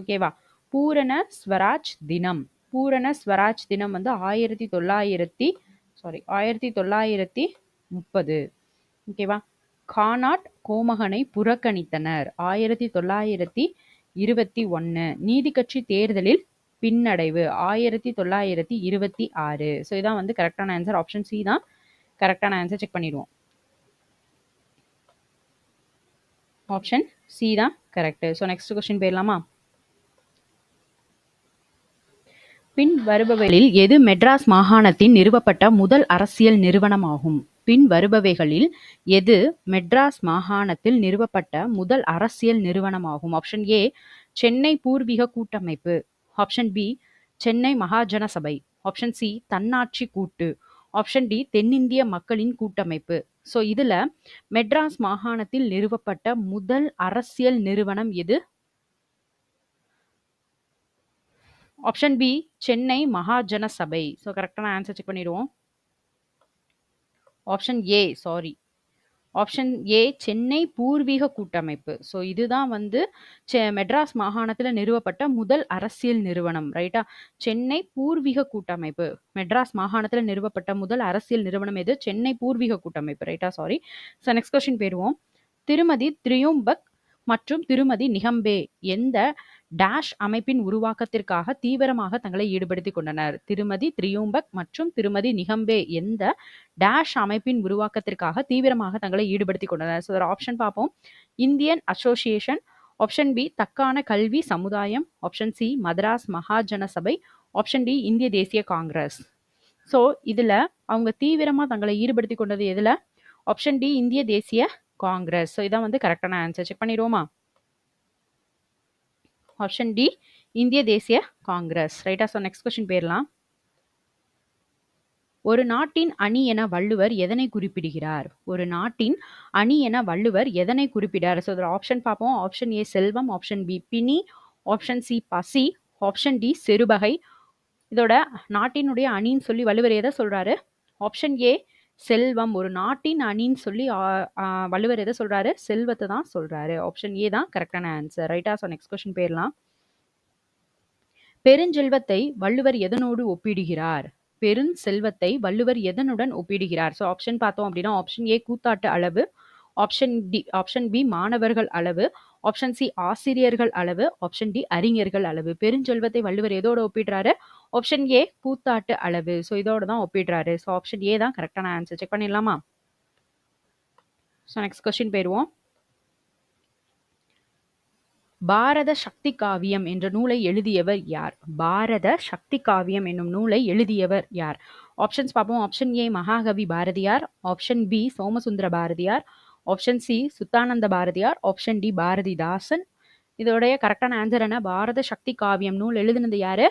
ஓகேவா? பூரண ஸ்வராஜ் தினம், பூரண ஸ்வராஜ் தினம் வந்து 1930. ஓகேவா? கானாட் கோமகனை புறக்கணித்தனர் 1921. நீதி கட்சி தேர்தலில் பின்னடைவு 1926. ஸோ இதான் வந்து கரெக்டான ஆன்சர். ஆப்ஷன் சி தான் கரெக்டான ஆன்சர். செக் பண்ணிடுவோம். ஆப்ஷன் சி தான் கரெக்ட். ஸோ நெக்ஸ்ட் கொஸ்டின் போயிடலாமா? பின் வருபவைகளில் எது மெட்ராஸ் மாகாணத்தின் நிறுவப்பட்ட முதல் அரசியல் நிறுவனமாகும்? பின் வருபவைகளில் எது மெட்ராஸ் மாகாணத்தில் நிறுவப்பட்ட முதல் அரசியல் நிறுவனமாகும்? ஆப்ஷன் ஏ சென்னை பூர்வீக கூட்டமைப்பு, ஆப்ஷன் பி சென்னை மகாஜன சபை, ஆப்ஷன் சி தன்னாட்சி கூட்டு, ஆப்ஷன் டி தென்னிந்திய மக்களின் கூட்டமைப்பு. ஸோ இதுல மெட்ராஸ் மாகாணத்தில் நிறுவப்பட்ட முதல் அரசியல் நிறுவனம் எது? ஆப்ஷன் பி சென்னை மகாஜன சபை. ஸோ கரெக்டான ஆன்சர் செக் பண்ணிடுவோம். Option A option A Chennai பூர்வீக கூட்டமைப்பு. ஸோ இதுதான் வந்து மெட்ராஸ் மாகாணத்தில் நிறுவப்பட்ட முதல் அரசியல் நிறுவனம். ரைட்டா? சென்னை பூர்வீக கூட்டமைப்பு. மெட்ராஸ் மாகாணத்தில் நிறுவப்பட்ட முதல் அரசியல் நிறுவனம் எது? சென்னை பூர்வீக கூட்டமைப்பு. ரைட்டா? சாரி. ஸோ நெக்ஸ்ட் கொஸ்டின் போயிடுவோம். திருமதி திரியும்பக் மற்றும் திருமதி நிகம்பே எந்த டேஷ் அமைப்பின் உருவாக்கத்திற்காக தீவிரமாக தங்களை ஈடுபடுத்திக் கொண்டனர்? திருமதி திரியும்பக் மற்றும் திருமதி நிகம்பே எந்த டேஷ் அமைப்பின் உருவாக்கத்திற்காக தீவிரமாக தங்களை ஈடுபடுத்திக் கொண்டனர்? ஸோ ஆப்ஷன் பார்ப்போம். இந்தியன் அசோசியேஷன், ஆப்ஷன் பி தக்கான கல்வி சமுதாயம், ஆப்ஷன் சி மதராஸ் மகாஜன சபை, ஆப்ஷன் டி இந்திய தேசிய காங்கிரஸ். ஸோ இதுல அவங்க தீவிரமா தங்களை ஈடுபடுத்திக் கொண்டது எதுல? ஆப்ஷன் டி இந்திய தேசிய காங்கிரஸ். ஸோ இதான் வந்து கரெக்டான ஆன்சர். செக் பண்ணிடுவோமா? ஆப்ஷன் டி இந்திய தேசிய காங்கிரஸ். ரைட்டா? ஸோ நெக்ஸ்ட் கொஸ்டின் போயிடலாம். ஒரு நாட்டின் அணி என வள்ளுவர் எதனை குறிப்பிடுகிறார்? ஒரு நாட்டின் அணி என வள்ளுவர் எதனை குறிப்பிடார்? ஸோ இதோட ஆப்ஷன் பார்ப்போம். ஆப்ஷன் ஏ செல்வம், ஆப்ஷன் பி பிணி, ஆப்ஷன் சி பசி, ஆப்ஷன் டி செருபகை. இதோட நாட்டினுடைய அணின்னு சொல்லி வள்ளுவர் எதை சொல்றாரு? ஆப்ஷன் ஏ செல்வம். ஒரு நாட்டின் அணின்னு சொல்லி வள்ளுவர் எதை சொல்றாரு? செல்வத்தை தான் சொல்றாரு. ஆப்ஷன் ஏ தான் கரெக்டான ஆன்சர். ரைட்டா? ஸோ நெக்ஸ்ட் கொஸ்டின் போயிடலாம். பெருஞ்செல்வத்தை வள்ளுவர் எதனோடு ஒப்பிடுகிறார்? பெருஞ்செல்வத்தை வள்ளுவர் எதனுடன் ஒப்பிடுகிறார்? ஸோ ஆப்ஷன் பார்த்தோம் அப்படின்னா, ஆப்ஷன் ஏ கூத்தாட்டு அளவு, ஆப்ஷன் பி மாணவர்கள் அளவு, ஆப்ஷன் சி ஆசிரியர்கள் அளவு, ஆப்ஷன் டி அறிஞர்கள் அளவு. பெருஞ்செல்வத்தை வள்ளுவர் எதோட ஒப்பிடுறாரு? ஆப்ஷன் ஏ கூத்தாட்டு அளவு. ஸோ இதோட தான் ஒப்பிடுறாரு. ஸோ ஆப்ஷன் ஏ தான் கரெக்டான ஆன்சர். செக் பண்ணிடலாமா? ஸோ நெக்ஸ்ட் கொஸ்டின் போயிடுவோம். பாரத சக்தி காவியம் என்ற நூலை எழுதியவர் யார்? பாரத சக்தி காவியம் என்னும் நூலை எழுதியவர் யார்? ஆப்ஷன்ஸ் பார்ப்போம். Option A Mahakavi Bharathiyar, option B Somasundara Bharathiyar, option C Suddhananda Bharathiyar, option D Bharathidasan. இதோடைய கரெக்டான ஆன்சர் என்ன? பாரத சக்தி காவியம் நூல் எழுதினது யாரு?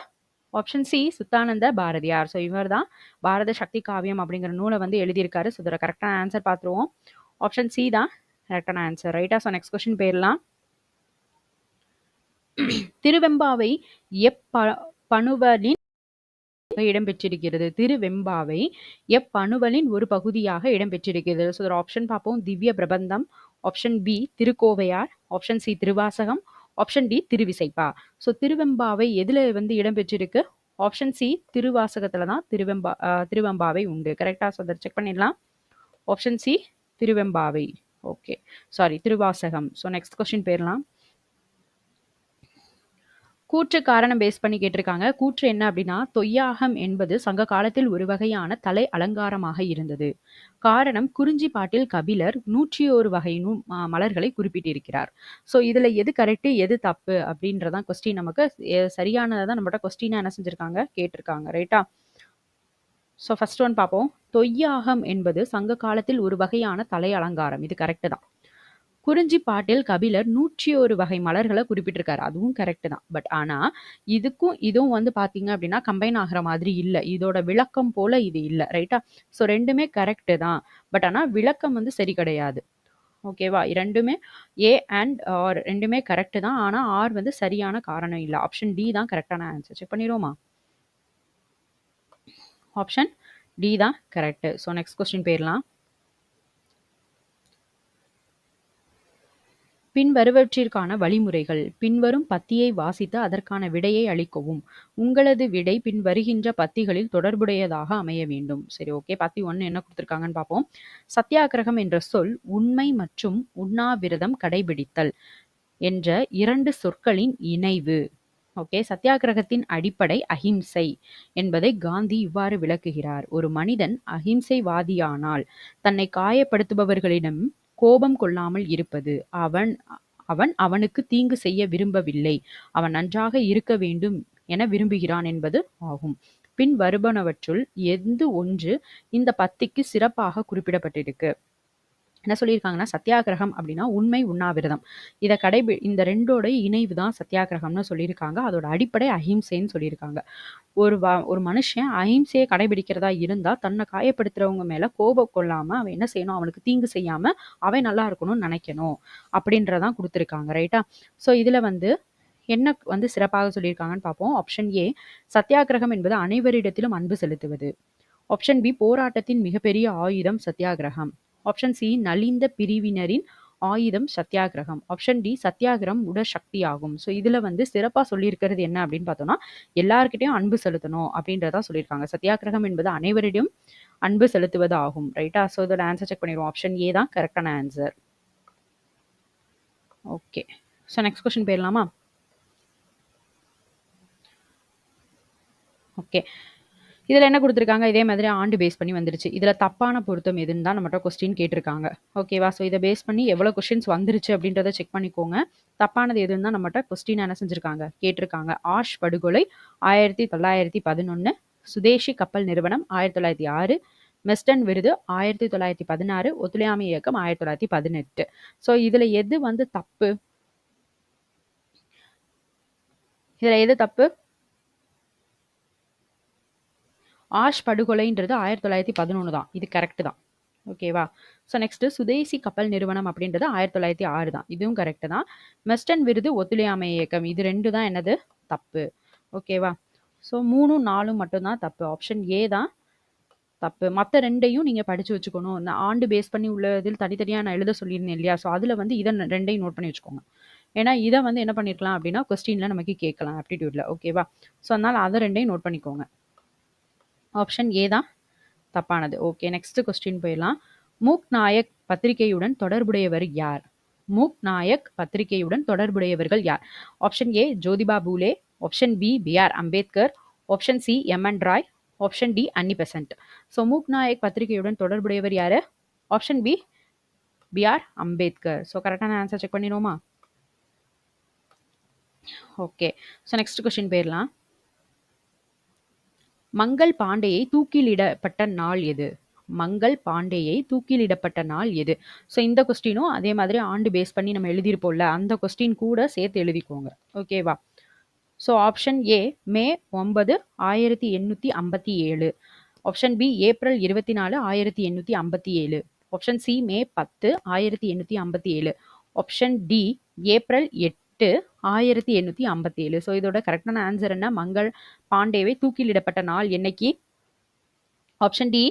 Option C Suddhananda Bharathiyar. So இவர் தான் பாரத சக்தி காவியம் அப்படிங்கிற நூலை வந்து எழுதியிருக்காரு. ஸோ இதோட கரெக்டான ஆன்சர் பார்த்துருவோம். ஆப்ஷன் சி தான் கரெக்டான ஆன்சர். ரைட்டா? ஸோ நெக்ஸ்ட் கொஸ்டின் போயிடலாம். திருவெம்பாவை எப்பணுவலின் இடம்பெற்றிருக்கிறது? திருவெம்பாவை எப்பணுவலின் ஒரு பகுதியாக இடம்பெற்றிருக்கிறது? ஸோ ஒரு ஆப்ஷன் பார்ப்போம். Divya Prabandham, option B Thirukkovaiyar, option C Thiruvasagam, option D Thiruvisaippa. So Thiruvempavai எதுல வந்து இடம்பெற்றிருக்கு? ஆப்ஷன் சி திருவாசகத்துல தான் திருவெம்பாவை உண்டு. கரெக்டா? ஸோ அதை செக் பண்ணிடலாம். Option C Thiruvempavai. Okay, sorry Thiruvasagam. So next question போயிடலாம். கூற்று காரணம் பேஸ் பண்ணி கேட்டிருக்காங்க. கூற்று என்ன அப்படின்னா, தொய்யாகம் என்பது சங்க காலத்தில் ஒரு வகையான தலை அலங்காரமாக இருந்தது. காரணம், குறிஞ்சி பாட்டில் கபிலர் 101 வகை மலர்களை குறிப்பிட்டிருக்கிறார். ஸோ இதுல எது கரெக்ட் எது தப்பு அப்படின்றதான் கொஸ்டின். நமக்கு சரியானதை தான் நம்மகிட்ட கொஸ்டினா என்ன செஞ்சிருக்காங்க, கேட்டிருக்காங்க. ரைட்டா? ஸோ ஃபர்ஸ்ட் ஒன் பார்ப்போம். தொய்யாகம் என்பது சங்க காலத்தில் ஒரு வகையான தலை அலங்காரம். இது கரெக்ட் தான். குறிஞ்சி பாட்டில் கபிலர் 101 வகை மலர்களை குறிப்பிட்டிருக்காரு. அதுவும் கரெக்ட் தான். பட் ஆனா இதுவும் வந்து பாத்தீங்க அப்படின்னா கம்பைன் ஆகிற மாதிரி இல்லை. இதோட விளக்கம் போல இது இல்லை. ரைட்டா? ஸோ ரெண்டுமே கரெக்ட் தான். பட் ஆனா விளக்கம் வந்து சரி கிடையாது. ஓகேவா? ரெண்டுமே ஏ அண்ட் ஆர் ரெண்டுமே கரெக்ட் தான். ஆனா ஆர் வந்து சரியான காரணம் இல்லை. ஆப்ஷன் டி தான் கரெக்டான ஆன்சர். செக் பண்ணிடுவோமா? ஆப்ஷன் டி தான் கரெக்ட். ஸோ நெக்ஸ்ட் கொஸ்டின் போயிடலாம். பின்வருவற்றிற்கான வழிமுறைகள். பின்வரும் பத்தியை வாசித்து அதற்கான விடையை அளிக்கவும். உங்களது விடை பின்வருகின்ற பத்திகளில் தொடர்புடையதாக அமைய வேண்டும். சரி, ஓகே. பத்தி 1 என்ன கொடுத்துருக்காங்கன்னு பார்ப்போம். சத்தியாகிரகம் என்ற சொல் உண்மை மற்றும் உண்ணாவிரதம் கடைபிடித்தல் என்ற 2 சொற்களின் இணைவு. ஓகே. சத்தியாகிரகத்தின் அடிப்படை அஹிம்சை என்பதை காந்தி இவ்வாறு விளக்குகிறார். ஒரு மனிதன் அஹிம்சைவாதியானால் தன்னை காயப்படுத்துபவர்களிடம் கோபம் கொள்ளாமல் இருப்பது. அவனுக்கு தீங்கு செய்ய விரும்பவில்லை. அவன் நன்றாக இருக்க வேண்டும் என விரும்புகிறான் என்பது ஆகும். பின் வருபனவற்றுள் எந்த ஒன்று இந்த பத்திக்கு சிறப்பாக குறிப்பிடப்பட்டிருக்கு? என்ன சொல்லியிருக்காங்கன்னா, சத்தியாகிரகம் அப்படின்னா உண்மை உண்ணாவிரதம். இந்த ரெண்டோட இணைவு தான் சத்தியாகிரகம்னு சொல்லியிருக்காங்க. அதோட அடிப்படை அஹிம்சைன்னு சொல்லியிருக்காங்க. ஒரு மனுஷன் அஹிம்சையை கடைபிடிக்கிறதா இருந்தா தன்னை காயப்படுத்துறவங்க மேல கோபம் கொள்ளாம அவன் என்ன செய்யணும், அவனுக்கு தீங்கு செய்யாம அவன் நல்லா இருக்கணும்னு நினைக்கணும் அப்படின்றதான் கொடுத்துருக்காங்க. ரைட்டா? ஸோ இதுல வந்து என்ன வந்து சிறப்பாக சொல்லியிருக்காங்கன்னு பார்ப்போம். ஆப்ஷன் ஏ சத்தியாகிரகம் என்பது அனைவரிடத்திலும் அன்பு செலுத்துவது. ஆப்ஷன் பி போராட்டத்தின் மிகப்பெரிய ஆயுதம் சத்தியாகிரகம். ஆப்ஷன் சி நலிந்த பிரிவினரின் ஆயுதம் சத்தியாகிரகம். ஆப்ஷன் டி சத்தியாகிரகம் உடற்சக்தி ஆகும். ஸோ இதுல வந்து சிறப்பா சொல்லியிருக்கிறது என்ன அப்படின்னு பார்த்தோம்னா, எல்லார்கிட்டையும் அன்பு செலுத்தணும் அப்படின்றதா சொல்லியிருக்காங்க. சத்தியாகிரகம் என்பது அனைவரிடம் அன்பு செலுத்துவது ஆகும். ரைட்டா? ஸோ இதோட ஆன்சர் செக் பண்ணிடுவோம். ஆப்ஷன் ஏ தான் கரெக்டான answer. Okay. So next question போயிடலாமா? ஓகே. இதில் என்ன கொடுத்துருக்காங்க, இதே மாதிரி ஆண்டு பேஸ் பண்ணி வந்துருச்சு. இதில் தப்பான பொருத்தம் எதுன்னு தான் நம்மகிட்ட கொஸ்டின் கேட்டிருக்காங்க. ஓகேவா? ஸோ இதை பேஸ் பண்ணி எவ்வளோ கொஸ்டின்ஸ் வந்துருச்சு அப்படின்றத செக் பண்ணிக்கோங்க. தப்பானது எதுன்னு தான் நம்மகிட்ட கொஸ்டின் என்ன செஞ்சுருக்காங்க, கேட்டிருக்காங்க. ஆஷ் படுகொலை 1911, சுதேசி கப்பல் நிறுவனம் 1906, மெஸ்டன் விருது 1916, ஒத்துழையாமை இயக்கம் 1918. ஸோ இதில் எது வந்து தப்பு? இதில் எது தப்பு? ஆஷ் படுகொலைன்றது 1911 தான். இது கரெக்ட் தான். ஓகேவா? ஸோ நெக்ஸ்ட் சுதேசி கப்பல் நிறுவனம் அப்படின்றது 1906 தான். இதுவும் கரெக்ட் தான். மெஸ்டன் விருது ஒத்துழையாமை இயக்கம் இது 2 தான் என்னது தப்பு. ஓகேவா? ஸோ 3, 4 மட்டும்தான் தப்பு. ஆப்ஷன் ஏ தான் தப்பு. மற்ற ரெண்டையும் நீங்க படிச்சு வச்சுக்கணும். இந்த ஆண்டு பேஸ் பண்ணி உள்ள இதில் தனித்தனியா நான் எழுத சொல்லியிருந்தேன் இல்லையா? ஸோ அதுல வந்து இதை 2ஐயும் நோட் பண்ணி வச்சுக்கோங்க. ஏன்னா இதை வந்து என்ன பண்ணிருக்கலாம் அப்படின்னா கொஸ்டின்ல நமக்கு கேட்கலாம் ஆப்டிடியூட்ல. ஓகேவா? ஸோ அதனால அதை 2ஐயும் நோட் பண்ணிக்கோங்க. ஆப்ஷன் ஏ தான் தப்பானது. ஓகே, நெக்ஸ்ட் கொஸ்டின் போயிடலாம். மூக் நாயக் பத்திரிகையுடன் தொடர்புடையவர் யார்? மூக் நாயக் பத்திரிகையுடன் தொடர்புடையவர்கள் யார்? Option A Jyotiba Phule, option B BR. Ambedkar, option C MN. Roy, option D Annie Besant. So Mook Nayak பத்திரிகையுடன் தொடர்புடையவர் யாரு? Option B BR. Ambedkar. So கரெக்டான ஆன்சர் செக் பண்ணிடுவோமா? ஓகே, ஸோ நெக்ஸ்ட் கொஸ்டின் போயிடலாம். மங்கள் பாண்டேயை தூக்கிலிடப்பட்ட நாள் எது? மங்கள் பாண்டேயை தூக்கிலிடப்பட்ட நாள் எது? ஸோ இந்த கொஸ்டினும் அதே மாதிரி ஆண்டு பேஸ் பண்ணி நம்ம எழுதியிருப்போம்ல, அந்த கொஸ்டின் கூட சேர்த்து எழுதிக்கோங்க. ஓகேவா? So option A May 9, 1857. Option B April 24, 1857. Option C May 10, 1857. Option D April 8, 1857. So இதோட கரெக்டான ஆன்சர் என்ன? மங்கள் பாண்டேவை தூக்கிலிடப்பட்ட நாள் என்னைக்கு? Option D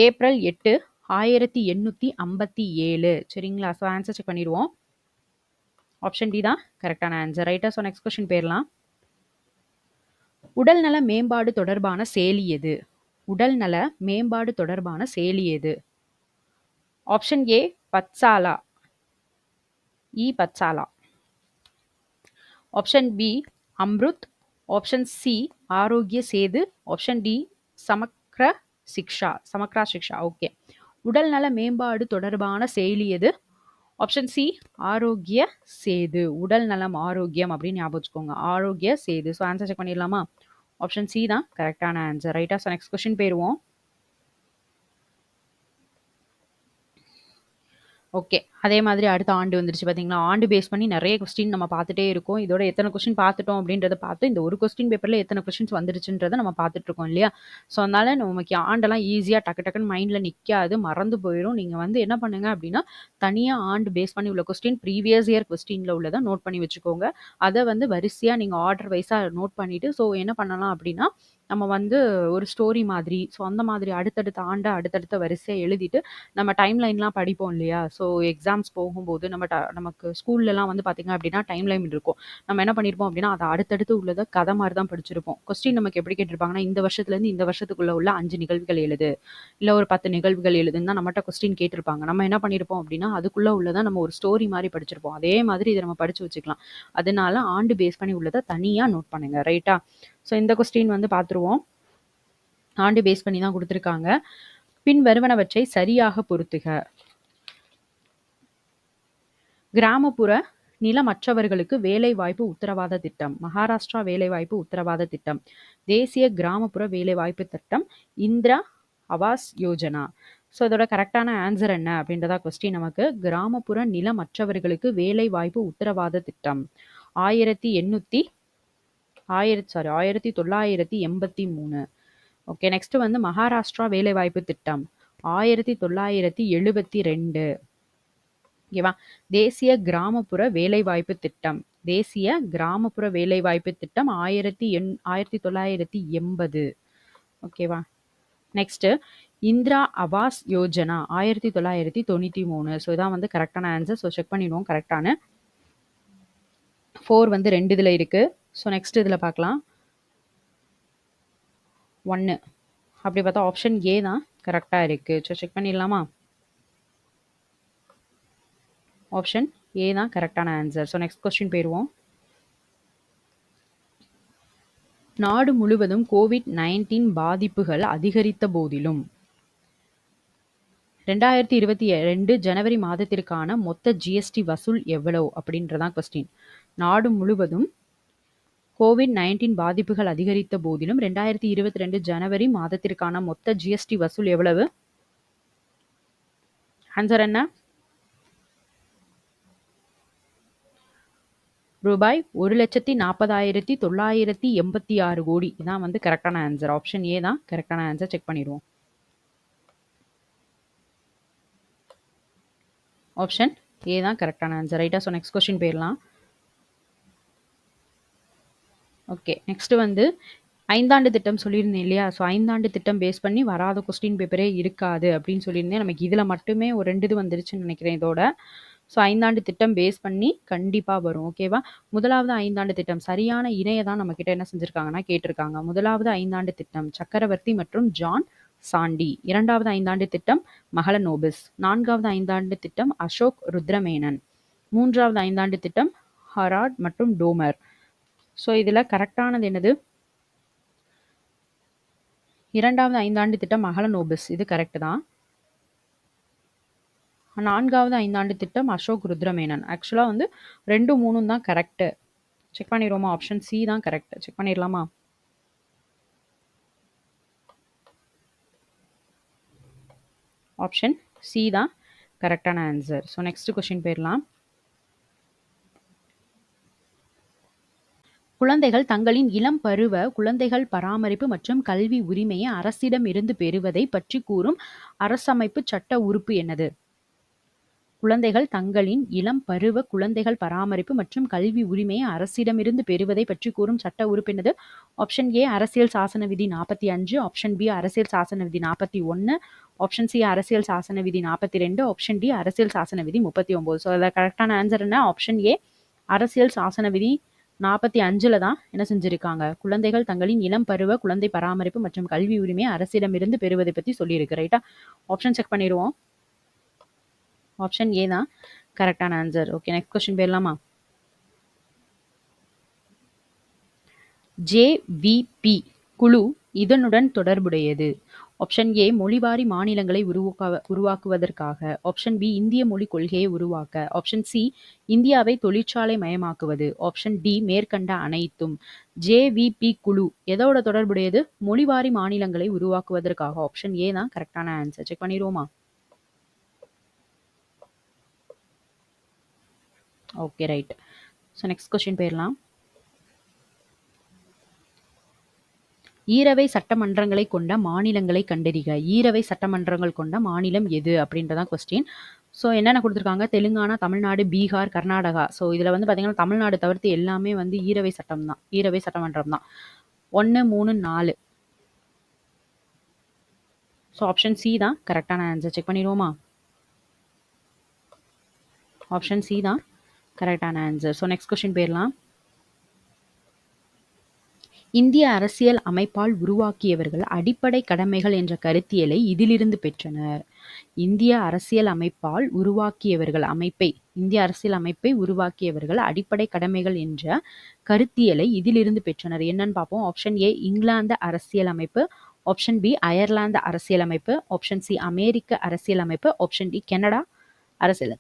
April 8, 1857. சரிங்களா? ஸோ ஆன்சர் செக் பண்ணிடுவோம். ஆப்ஷன் டி தான் கரெக்டான ஆன்சர். ரைட்டா? ஸோ நெக்ஸ்ட் கொஸ்டின் போயிடலாம். உடல்நல மேம்பாடு தொடர்பான செயலி எது? உடல்நல மேம்பாடு தொடர்பான செயலி எது? Option A Pathshala, Pathshala. Option B Amrut, option C Aarogya Setu, option D Samagra Shiksha. Okay, உடல்நல மேம்பாடு தொடர்பான செயலி எது? Option C Aarogya Setu. உடல் நலம் ஆரோக்கியம் அப்படின்னு ஞாபகம் வச்சுக்கோங்க. Aarogya Setu. So answer check பண்ணிடலாமா? ஆப்ஷன் சி தான் கரெக்டான ஆன்சர். ரைட்டா? ஸோ நெக்ஸ்ட் கொஸ்டின் போயிடுவோம். ஓகே, அதே மாதிரி அடுத்த ஆண்டு வந்துருச்சு பார்த்தீங்களா? ஆண்டு பேஸ் பண்ணி நிறைய கொஸ்டின் நம்ம பார்த்துட்டே இருக்கோம். இதோட எத்தனை கொஸ்டின் பார்த்துட்டோம் அப்படின்றத பார்த்து இந்த ஒரு கொஸ்டின் பேப்பரில் எத்தனை கொஸ்டின்ஸ் வந்துருச்சுன்றதை நம்ம பார்த்துட்டு இருக்கோம் இல்லையா? ஸோ அதனால நமக்கு ஆண்டெல்லாம் ஈஸியாக டக்குன்னு மைண்டில் நிற்காது, மறந்து போயிடும். நீங்கள் வந்து என்ன பண்ணுங்க அப்படின்னா, தனியாக ஆண்டு பேஸ் பண்ணி உள்ள கொஸ்டின் ப்ரீவியஸ் இயர் கொஸ்டினில் உள்ளதை நோட் பண்ணி வச்சுக்கோங்க. அதை வந்து வரிசையாக நீங்கள் ஆர்டர் வைஸாக நோட் பண்ணிவிட்டு, ஸோ என்ன பண்ணலாம் அப்படின்னா, நம்ம வந்து ஒரு ஸ்டோரி மாதிரி, ஸோ அந்த மாதிரி அடுத்தடுத்த ஆண்டை அடுத்தடுத்த வரிசையாக எழுதிட்டு நம்ம டைம் லைன்லாம் படிப்போம் இல்லையா? ஸோ எக்ஸாம்ஸ் போகும்போது நமக்கு ஸ்கூல்லலாம் வந்து பார்த்தீங்க அப்படின்னா டைம் லைன் இருக்கும். நம்ம என்ன பண்ணியிருப்போம் அப்படின்னா, அதை அடுத்தடுத்து உள்ளதை கதை மாதிரி தான் படிச்சிருப்போம். கொஸ்டின் நமக்கு எப்படி கேட்டிருப்பாங்கன்னா, இந்த வருஷத்துலேருந்து இந்த வருஷத்துக்குள்ள உள்ள 5 நிகழ்வுகள் எழுது, இல்லை ஒரு 10 நிகழ்வுகள் எழுதுன்னு தான் நம்மகிட்ட கொஸ்டின் கேட்டிருப்பாங்க. நம்ம என்ன பண்ணியிருப்போம் அப்படின்னா, அதுக்குள்ளே உள்ளதை நம்ம ஒரு ஸ்டோரி மாதிரி படிச்சிருப்போம். அதே மாதிரி இதை நம்ம படித்து வச்சுக்கலாம். அதனால ஆண்டு பேஸ் பண்ணி உள்ளதை தனியாக நோட் பண்ணுங்க. ரைட்டா? ஸோ இந்த கொஸ்டின் வந்து பார்த்துருவோம். ஆண்டு பேஸ் பண்ணி தான் கொடுத்துருக்காங்க. பின் வருவனவற்றை சரியாக பொருத்துக. கிராமப்புற நிலமற்றவர்களுக்கு வேலைவாய்ப்பு உத்தரவாத திட்டம். மகாராஷ்டிரா வேலைவாய்ப்பு உத்தரவாத திட்டம். தேசிய கிராமப்புற வேலைவாய்ப்பு திட்டம். இந்திரா ஆவாஸ் யோஜனா. ஸோ இதோட கரெக்டான ஆன்சர் என்ன அப்படின்றதா கொஸ்டின் நமக்கு. கிராமப்புற நிலமற்றவர்களுக்கு வேலைவாய்ப்பு உத்தரவாத திட்டம் 1983. ஓகே, நெக்ஸ்ட் வந்து மகாராஷ்டிரா வேலைவாய்ப்பு திட்டம் 1972. ஓகேவா? தேசிய கிராமப்புற வேலைவாய்ப்பு திட்டம். தேசிய கிராமப்புற வேலைவாய்ப்பு திட்டம் 1980. ஓகேவா? நெக்ஸ்ட் இந்திரா ஆவாஸ் யோஜனா 1993. ஸோ இதான் வந்து கரெக்டான ஆன்சர். ஸோ செக் பண்ணிடுவோம். கரெக்டான 4 வந்து 2 இதில் இருக்கு. ஸோ நெக்ஸ்ட் இதில் பார்க்கலாம். 1 அப்படி பார்த்தா ஆப்ஷன் ஏ தான் கரெக்டாக இருக்கு. ஸோ செக் பண்ணிடலாமா? ஆப்ஷன் ஏ தான் கரெக்டான ஆன்சர். ஸோ நெக்ஸ்ட் கொஸ்டின் போயிடுவோம். நாடு முழுவதும் COVID-19 பாதிப்புகள் அதிகரித்த போதிலும் 2022 ஜனவரி மாதத்திற்கான மொத்த ஜிஎஸ்டி வசூல் எவ்வளவு அப்படின்றதான் கொஸ்டின். நாடு முழுவதும் COVID-19 பாதிப்புகள் அதிகரித்த போதிலும் 2022 ஜனவரி மாதத்திற்கான மொத்த ஜிஎஸ்டி வசூல் எவ்வளவு? ஆன்சர் என்ன? ரூபாய் 1,40,986 கோடி. இதான் வந்து கரெக்டான ஆன்சர். ஆப்ஷன் ஏ தான் கரெக்டான ஆன்சர். செக் பண்ணிடுவோம். ஆப்ஷன் ஏ தான் கரெக்டான ஆன்சர். ரைட்டா? ஸோ நெக்ஸ்ட் கொஸ்டின் போயிடலாம். ஓகே, நெக்ஸ்ட் வந்து 5ஆண்டு திட்டம் சொல்லியிருந்தேன் இல்லையா? ஸோ 5ஆண்டு திட்டம் பேஸ் பண்ணி வராத கொஸ்டின் பேப்பரே இருக்காது அப்படின்னு சொல்லியிருந்தேன். நமக்கு இதில் மட்டுமே ஒரு 2 இது வந்துருச்சுன்னு நினைக்கிறேன் இதோட. ஸோ 5 திட்டம் பேஸ் பண்ணி கண்டிப்பா வரும். ஓகேவா? முதலாவது 5 திட்டம் சரியான இணைய தான் நம்மகிட்ட என்ன செஞ்சிருக்காங்கன்னா கேட்டிருக்காங்க. முதலாவது 5 திட்டம் சக்கரவர்த்தி மற்றும் ஜான் சாண்டி. 2வது 5 திட்டம் மஹலனோபிஸ். 4வது 5 திட்டம் அசோக் ருத்ரமேனன். 3வது 5 திட்டம் ஹராட் மற்றும் டோமர். ஸோ இதுல கரெக்டானது என்னது? 2வது 5 திட்டம் மஹலனோபிஸ். இது கரெக்ட் தான். 4வது 5 திட்டம் அசோக் ருத்ரமேனன். ஆக்சுவலா வந்து 2, 3 தான் கரெக்ட். செக் பண்ணிடுவோமா? ஆப்ஷன் சி தான் கரெக்ட். செக் பண்ணிடலாமா? ஆப்ஷன் சி தான் கரெக்டான ஆன்சர். ஸோ நெக்ஸ்ட் கொஸ்டின் போயிடலாம். குழந்தைகள் தங்களின் இளம் பருவ குழந்தைகள் பராமரிப்பு மற்றும் கல்வி உரிமையை அரசிடம் இருந்து பெறுவதை பற்றி கூறும் அரசமைப்பு சட்ட உறுப்பு என்னது? குழந்தைகள் தங்களின் இளம் பருவ குழந்தைகள் பராமரிப்பு மற்றும் கல்வி உரிமையை அரசிடமிருந்து பெறுவதை பற்றி கூறும் சட்ட உறுப்பு என்னது? ஆப்ஷன் ஏ அரசியல் சாசன விதி 45, ஆப்ஷன் பி அரசியல் சாசன விதி 41, ஆப்ஷன் சி அரசியல் சாசன விதி 42, ஆப்ஷன் டி அரசியல் சாசன விதி 39. ஸோ அதில் கரெக்டான ஆன்சர் என்ன? ஆப்ஷன் ஏ அரசியல் சாசன விதி 45ல தான் என்ன செஞ்சிருக்காங்க? குழந்தைகள் தங்களின் இளம் பருவ குழந்தை பராமரிப்பு மற்றும் கல்வி உரிமையை அரசிடமிருந்து பெறுவதை பற்றி சொல்லியிருக்கு. ரைட்டா? ஆப்ஷன் செக் பண்ணிடுவோம். ஆப்ஷன் ஏ தான் கரெக்டான ஆன்சர். ஓகே, நெக்ஸ்ட் கொஸ்டின் போயிடலாமா? ஜேவிபி குழு இதனுடன் தொடர்புடையது. ஆப்ஷன் ஏ மொழிவாரி மாநிலங்களை உருவாக்குவதற்காக. ஆப்ஷன் பி இந்திய மொழிக் கொள்கையை உருவாக்க. ஆப்ஷன் சி இந்தியாவை தொழிற்சாலை மயமாக்குவது. ஆப்ஷன் டி மேற்கண்ட அனைத்தும். ஜேவிபி குழு எதோட தொடர்புடையது? மொழிவாரி மாநிலங்களை உருவாக்குவதற்காக. ஆப்ஷன் ஏ தான் கரெக்டான ஆன்சர். செக் பண்ணிடுவோமா? Okay, right. So next question போயிடலாம். ஈரவை சட்டமன்றங்களை கொண்ட மாநிலங்களை கண்டறிக. ஈரவை சட்டமன்றங்கள் கொண்ட மாநிலம் எது அப்படின்றதான் கொஸ்டின். ஸோ என்னென்ன கொடுத்துருக்காங்க? தெலுங்கானா, தமிழ்நாடு, பீகார், கர்நாடகா. ஸோ இதில் வந்து பார்த்தீங்கன்னா தமிழ்நாடு தவிர்த்து எல்லாமே வந்து ஈரவை சட்டம் தான், ஈரவை சட்டமன்றம் தான். 1, 3, 4. ஸோ ஆப்ஷன் சி தான் கரெக்டான ஆன்சர். செக் பண்ணிடுவோமா? ஆப்ஷன் சி தான் கரெக்டான ஆன்சர். ஸோ நெக்ஸ்ட் கொஸ்டின் போயிடலாம். இந்திய அரசியல் அமைப்பால் உருவாக்கியவர்கள் அடிப்படை கடமைகள் என்ற கருத்தியலை இதிலிருந்து பெற்றனர். இந்திய அரசியல் அமைப்பால் உருவாக்கியவர்கள் இந்திய அரசியல் அமைப்பை உருவாக்கியவர்கள் அடிப்படை கடமைகள் என்ற கருத்தியலை இதிலிருந்து பெற்றனர். என்னன்னு பார்ப்போம். ஆப்ஷன் ஏ இங்கிலாந்து அரசியல் அமைப்பு, ஆப்ஷன் பி அயர்லாந்து அரசியல் அமைப்பு, ஆப்ஷன் சி அமெரிக்க அரசியல் அமைப்பு, ஆப்ஷன் டி கனடா அரசியல்.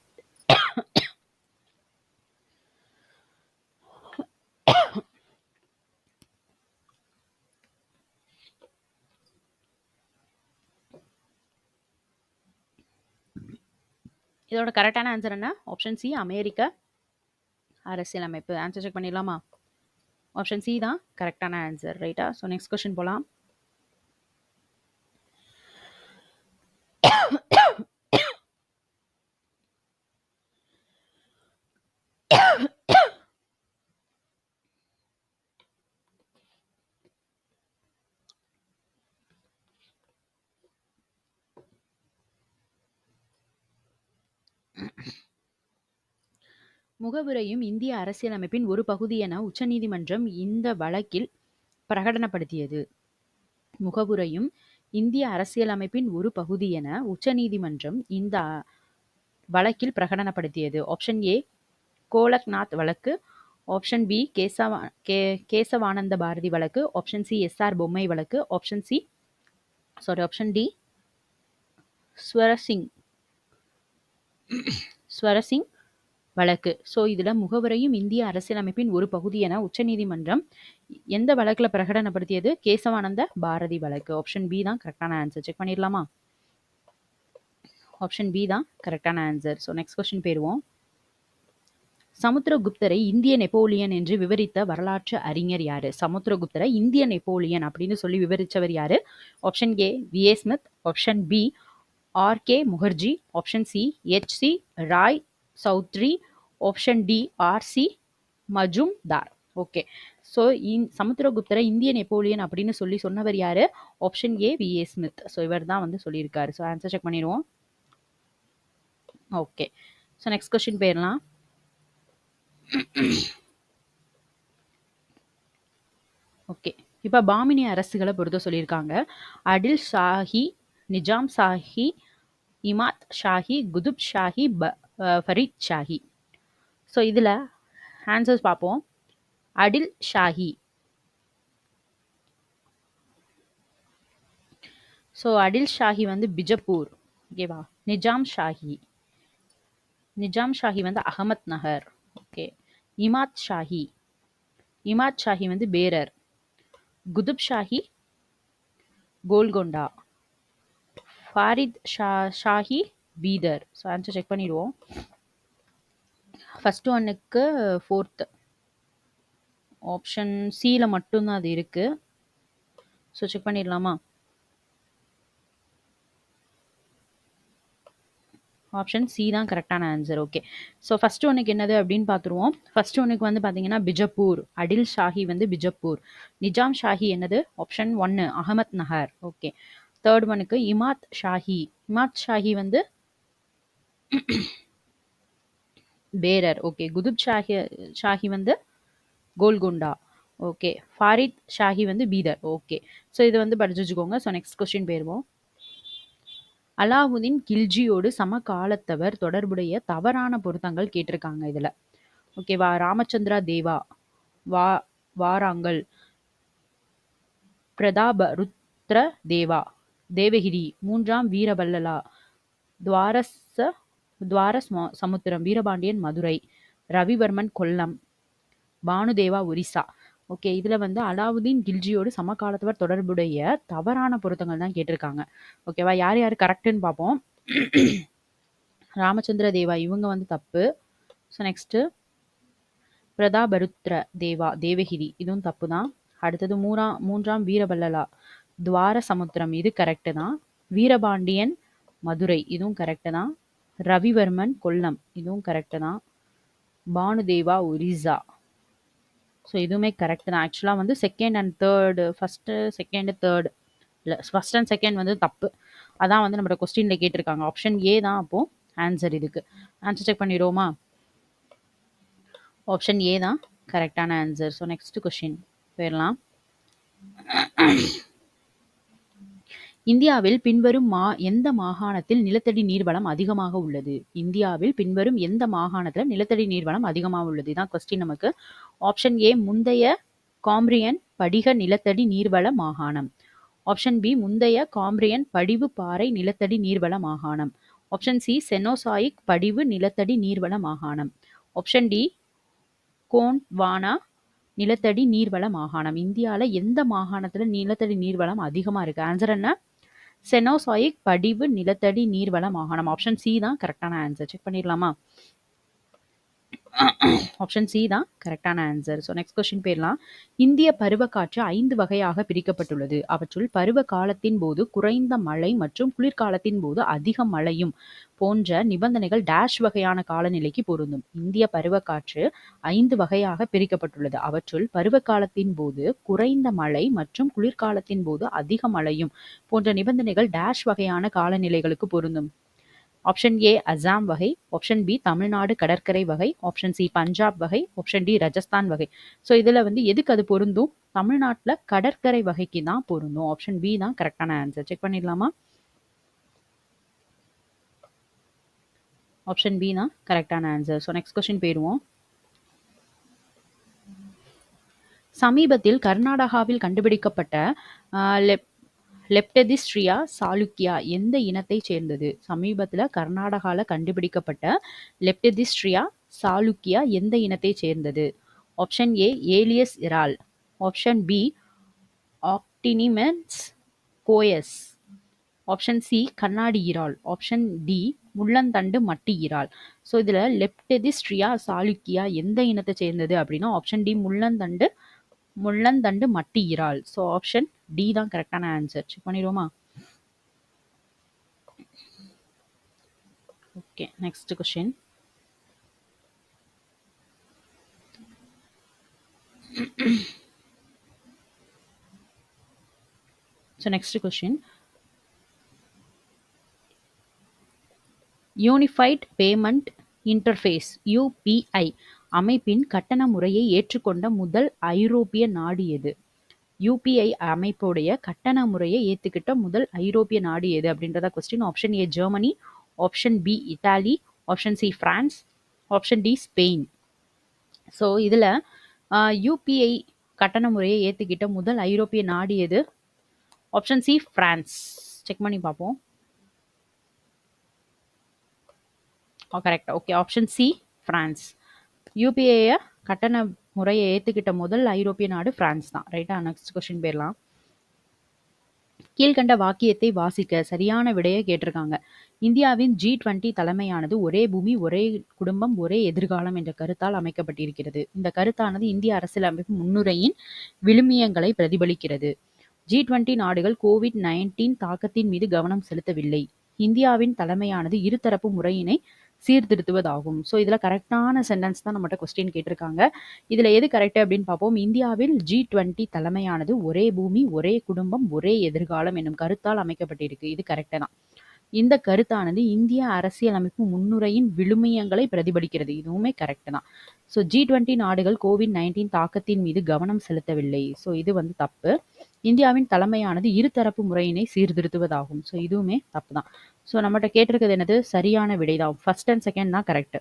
இதோட கரெக்டான ஆன்சர் என்ன? ஆப்ஷன் சி அமெரிக்க அரசியல் அமைப்பு. ஆன்சர் செக் பண்ணிடலாமா? ஆப்ஷன் சி தான் கரெக்டான ஆன்சர். ரைட்டா? ஸோ நெக்ஸ்ட் கொஸ்டின் போகலாம். முகவுரையும் இந்திய அரசியலமைப்பின் ஒரு பகுதி என உச்சநீதிமன்றம் இந்த வழக்கில் பிரகடனப்படுத்தியது. முகவுரையும் இந்திய அரசியலமைப்பின் ஒரு பகுதி என உச்சநீதிமன்றம் இந்த வழக்கில் பிரகடனப்படுத்தியது. ஆப்ஷன் ஏ கோலக்நாத் வழக்கு, ஆப்ஷன் பி கேசவானந்த பாரதி வழக்கு, ஆப்ஷன் சி எஸ்ஆர் பொம்மை வழக்கு, ஆப்ஷன் டி ஸ்வரசிங் வழக்கு. ஸோ இதில் முகவரையும் இந்திய அரசியலமைப்பின் ஒரு பகுதி என உச்சநீதிமன்றம் எந்த வழக்கில் பிரகடனப்படுத்தியது? கேசவானந்த பாரதி வழக்கு. ஆப்ஷன் பி தான் கரெக்டான ஆன்சர். செக் பண்ணிடலாமா? ஆப்ஷன் பி தான் கரெக்டான ஆன்சர். ஸோ நெக்ஸ்ட் கொஸ்டின் போயிடுவோம். சமுத்திரகுப்தரை இந்திய நெப்போலியன் என்று விவரித்த வரலாற்று அறிஞர் யாரு? சமுத்திரகுப்தரை இந்திய நெப்போலியன் அப்படின்னு சொல்லி விவரித்தவர் யாரு? Option A VA Smith, option B RK Mukherjee, option C HC Roy Chaudhuri, option D RC Majumdar. Okay, so சமுத்திரகுப்தரை இந்திய நெப்போலியன் அப்படின்னு சொல்லி சொன்னவர் யாரு? Option A VA Smith. So இவர் தான் வந்து சொல்லியிருக்காரு. ஸோ ஆன்சர் செக் பண்ணிடுவோம். ஓகே, ஸோ நெக்ஸ்ட் கொஸ்டின் போயிடலாம். ஓகே, இப்போ பாமினி அரசுகளை பொறுத்த சொல்லியிருக்காங்க. அடில் ஷாஹி, நிஜாம் ஷாஹி, இமாத் ஷாஹி, குதுப் ஷாஹி, ஃபரீத் ஷாஹி. ஸோ இதில் ஆன்சர்ஸ் பார்ப்போம். அடில் ஷாஹி. ஸோ அடில் ஷாஹி வந்து பிஜப்பூர், ஓகேவா. நிஜாம் ஷாஹி, நிஜாம் ஷாஹி வந்து அகமத் நகர், ஓகே. இமாத் ஷாஹி, இமாத் ஷாஹி வந்து Berar. Qutb Shahi Golconda. Farid Shahi Bidar. So answer check பண்ணிடுவோம். ஃபர்ஸ்ட் ஒன்னுக்கு ஃபோர்த் ஆப்ஷன் சியில் மட்டும்தான் அது இருக்கு. ஸோ செக் பண்ணிடலாமா? ஆப்ஷன் சி தான் கரெக்டான ஆன்சர். ஓகே, ஸோ ஃபர்ஸ்ட் ஒன்னுக்கு என்னது அப்படின்னு பார்த்துருவோம். ஃபர்ஸ்ட் ஒன்னுக்கு வந்து பார்த்தீங்கன்னா பிஜப்பூர், அடில் ஷாஹி வந்து பிஜப்பூர். நிஜாம் ஷாஹி என்னது? Option 1 Ahmednagar. Okay, third ஒனுக்கு இமாத் ஷாஹி, இமாத் ஷாஹி வந்து பேரர். ஓகே, குதுப் ஷாஹி வந்து கோல்கொண்டா. ஓகே, ஃபாரித் ஷாஹி வந்து பீதர். ஓகே, ஸோ இது வந்து படிச்சு வச்சுக்கோங்க. ஸோ நெக்ஸ்ட் கொஸ்டின் போயிருவோம். அலாவுதீன் கில்ஜியோடு சமகாலத்தவர் தொடர்புடைய தவறான பொருத்தங்கள் கேட்டிருக்காங்க இதுல. ஓகேவா. ராமச்சந்திரா தேவா, வா வாராங்கல், பிரதாபருத்ர தேவா, தேவகிரி, மூன்றாம் வீரபல்லலா, துவாரஸ் சமுத்திரம், வீரபாண்டியன் மதுரை, ரவிவர்மன் கொல்லம், பானுதேவா ஒரிசா. ஓகே, இதுல வந்து அலாவுதீன் கில்ஜியோடு சமகாலத்தவர் தொடர்புடைய தவறான பொருத்தங்கள் தான் கேட்டிருக்காங்க. ஓகேவா. யார் யார் கரெக்டுன்னு பார்ப்போம். ராமச்சந்திர தேவா இவங்க வந்து தப்பு. ஸோ நெக்ஸ்ட் பிரதாபருத்ர தேவா, தேவகிரி, இதுவும் தப்பு தான். அடுத்தது மூன்றாம் வீரபல்லலா, துவார சமுத்திரம், இது கரெக்டு தான். வீரபாண்டியன் மதுரை, இதுவும் கரெக்டு தான். ரவிவர்மன் கொல்லம், இதுவும் கரெக்டு தான். பானுதேவா ஒரிசா, ஸோ இதுவுமே கரெக்ட் தான். ஆக்சுவலாக வந்து second and third, first second third இல்லை, ஃபஸ்ட் அண்ட் செகண்ட் வந்து தப்பு. அதான் வந்து நம்மளோட கொஸ்டினில் கேட்டிருக்காங்க. ஆப்ஷன் ஏ தான் அப்போது ஆன்சர். இதுக்கு ஆன்சர் செக் பண்ணிடுவோமா? ஆப்ஷன் ஏ தான் கரெக்டான ஆன்சர். ஸோ நெக்ஸ்ட் கொஸ்டின் போயிடலாம். இந்தியாவில் பின்வரும் எந்த மாகாணத்தில் நிலத்தடி நீர்வளம் அதிகமாக உள்ளது? இந்தியாவில் பின்வரும் எந்த மாகாணத்தில் நிலத்தடி நீர்வளம் அதிகமாக உள்ளது? இதான் கொஸ்டின் நமக்கு. ஆப்ஷன் ஏ முந்தைய காம்பிரியன் படிக நிலத்தடி நீர்வள மாகாணம். ஆப்ஷன் பி முந்தைய காம்பிரியன் படிவு பாறை நிலத்தடி நீர்வள மாகாணம். ஆப்ஷன் சி செனோசாயிக் படிவு நிலத்தடி நீர்வள மாகாணம். ஆப்ஷன் டி கோண்ட்வானா நிலத்தடி நீர்வள மாகாணம். இந்தியாவில் எந்த மாகாணத்தில் நிலத்தடி நீர்வளம் அதிகமாக இருக்குது? ஆன்சர் என்ன? செனோசாயிக் படிவு நிலத்தடி நீர்வள மாகாணம். ஆப்ஷன் சி தான் கரெக்டான ஆன்சர். செக் பண்ணிடலாமா? ஆப்ஷன் சி தான் கரெக்டான ஆன்சர். ஸோ நெக்ஸ்ட் கொஸ்டின் போயிடலாம். இந்திய பருவக்காற்று 5 வகையாக பிரிக்கப்பட்டுள்ளது. அவற்றுள் பருவ காலத்தின் போது குறைந்த மழை மற்றும் குளிர்காலத்தின் போது அதிக மழையும் போன்ற நிபந்தனைகள் டேஷ் வகையான காலநிலைக்கு பொருந்தும். இந்திய பருவக்காற்று 5 வகையாக பிரிக்கப்பட்டுள்ளது. அவற்றுள் பருவகாலத்தின் போது குறைந்த மழை மற்றும் குளிர்காலத்தின் போது அதிக மழையும் போன்ற நிபந்தனைகள் டேஷ் வகையான காலநிலைகளுக்கு பொருந்தும். ஆப்ஷன் ஏ அசாம் வகை, ஆப்ஷன் பி தமிழ்நாடு கடற்கரை வகை, ஆப்ஷன் சி பஞ்சாப் வகை, ஆப்ஷன் டி ராஜஸ்தான் வகை. ஸோ இதில் வந்து எதுக்கு அது பொருந்தும்? தமிழ்நாட்டில் கடற்கரை வகைக்கு தான் பொருந்தும். ஆப்ஷன் பி தான் கரெக்டான ஆன்சர். செக் பண்ணிடலாமா? ஆப்ஷன் பி தான் கரெக்டான ஆன்சர். ஸோ நெக்ஸ்ட் கொஸ்டின் போயிடுவோம். சமீபத்தில் கர்நாடகாவில் கண்டுபிடிக்கப்பட்ட லெப்டதிஸ்ட்ரியா சாளுக்கியா எந்த இனத்தை சேர்ந்தது? சமீபத்தில் கர்நாடகாவில் கண்டுபிடிக்கப்பட்ட லெப்டதிஸ்ட்ரியா சாளுக்கியா எந்த இனத்தை சேர்ந்தது? ஆப்ஷன் ஏ ஏலியஸ் இரால், ஆப்ஷன் பி ஆக்டினிமென்ஸ் கோயஸ், ஆப்ஷன் சி கண்ணாடி இறால், ஆப்ஷன் டி முள்ளந்தண்டு மட்டி இறால். ஸோ இதில் லெப்டதிஸ்ட்ரியா சாளுக்கியா எந்த இனத்தை சேர்ந்தது அப்படின்னா ஆப்ஷன் டி முள்ளந்தண்டு மட்டி இறால். ஸோ ஆப்ஷன் டி தான் கரெக்டான ஆன்சர். செக் பண்ணிடுவோமா? Okay, next question. So next question. Unified payment interface UPI அமைப்பின் கட்டண முறையை ஏற்றுக்கொண்ட முதல் ஐரோப்பிய நாடு எது? யுபிஐ அமைப்புடைய கட்டண முறையை ஏத்துக்கிட்ட முதல் ஐரோப்பிய நாடு எது அப்படின்றத question. Option A Germany, option B Italy, option C France, option D Spain. So இதில் யுபிஐ கட்டண முறையை ஏற்றுக்கிட்ட முதல் ஐரோப்பிய நாடு எது? Option C France. செக் பண்ணி பார்ப்போம். Correct. Okay, option C France. UPI கட்டண முறையை ஏற்றுக்கிட்ட முதல் ஐரோப்பிய நாடு பிரான்ஸ் தான். ரைட்டா? நெக்ஸ்ட் கொஸ்டின் போயிடலாம். கீழ்கண்ட வாக்கியத்தை வாசிக்க சரியான விடையை கேட்டிருக்காங்க. இந்தியாவின் G20 தலைமையானது ஒரே பூமி ஒரே குடும்பம் ஒரே எதிர்காலம் என்ற கருத்தால் அமைக்கப்பட்டிருக்கிறது. இந்த கருத்தானது இந்திய அரசியலமைப்பு முன்னுரையின் விழுமியங்களை பிரதிபலிக்கிறது. G20 நாடுகள் COVID-19 தாக்கத்தின் மீது கவனம் செலுத்தவில்லை. இந்தியாவின் தலைமையானது இருதரப்பு முறையினை சீர்திருத்துவதாகும். ஸோ இதில் கரெக்டான சென்டென்ஸ் தான் நம்மகிட்ட கொஸ்டின் கேட்டிருக்காங்க. இதில் எது கரெக்ட் அப்படின்னு பார்ப்போம். இந்தியாவில் G20 தலைமையானது ஒரே பூமி ஒரே குடும்பம் ஒரே எதிர்காலம் என்னும் கருத்தால் அமைக்கப்பட்டிருக்கு. இது கரெக்டு தான். இந்த கருத்தானது இந்திய அரசியலமைப்பு முன்னுரையின் விழுமியங்களை பிரதிபலிக்கிறது. இதுவுமே கரெக்ட் தான். ஸோ G20 நாடுகள் COVID-19 தாக்கத்தின் மீது கவனம் செலுத்தவில்லை. ஸோ இது வந்து தப்பு. இந்தியாவின் தலைமையானது இருதரப்பு முறையினை சீர்திருத்துவதாகும். ஸோ இதுவுமே தப்பு தான். ஸோ நம்மகிட்ட கேட்டிருக்கிறது என்னது? சரியான விடை தான். ஃபர்ஸ்ட் அண்ட் செகண்ட் தான் கரெக்ட்.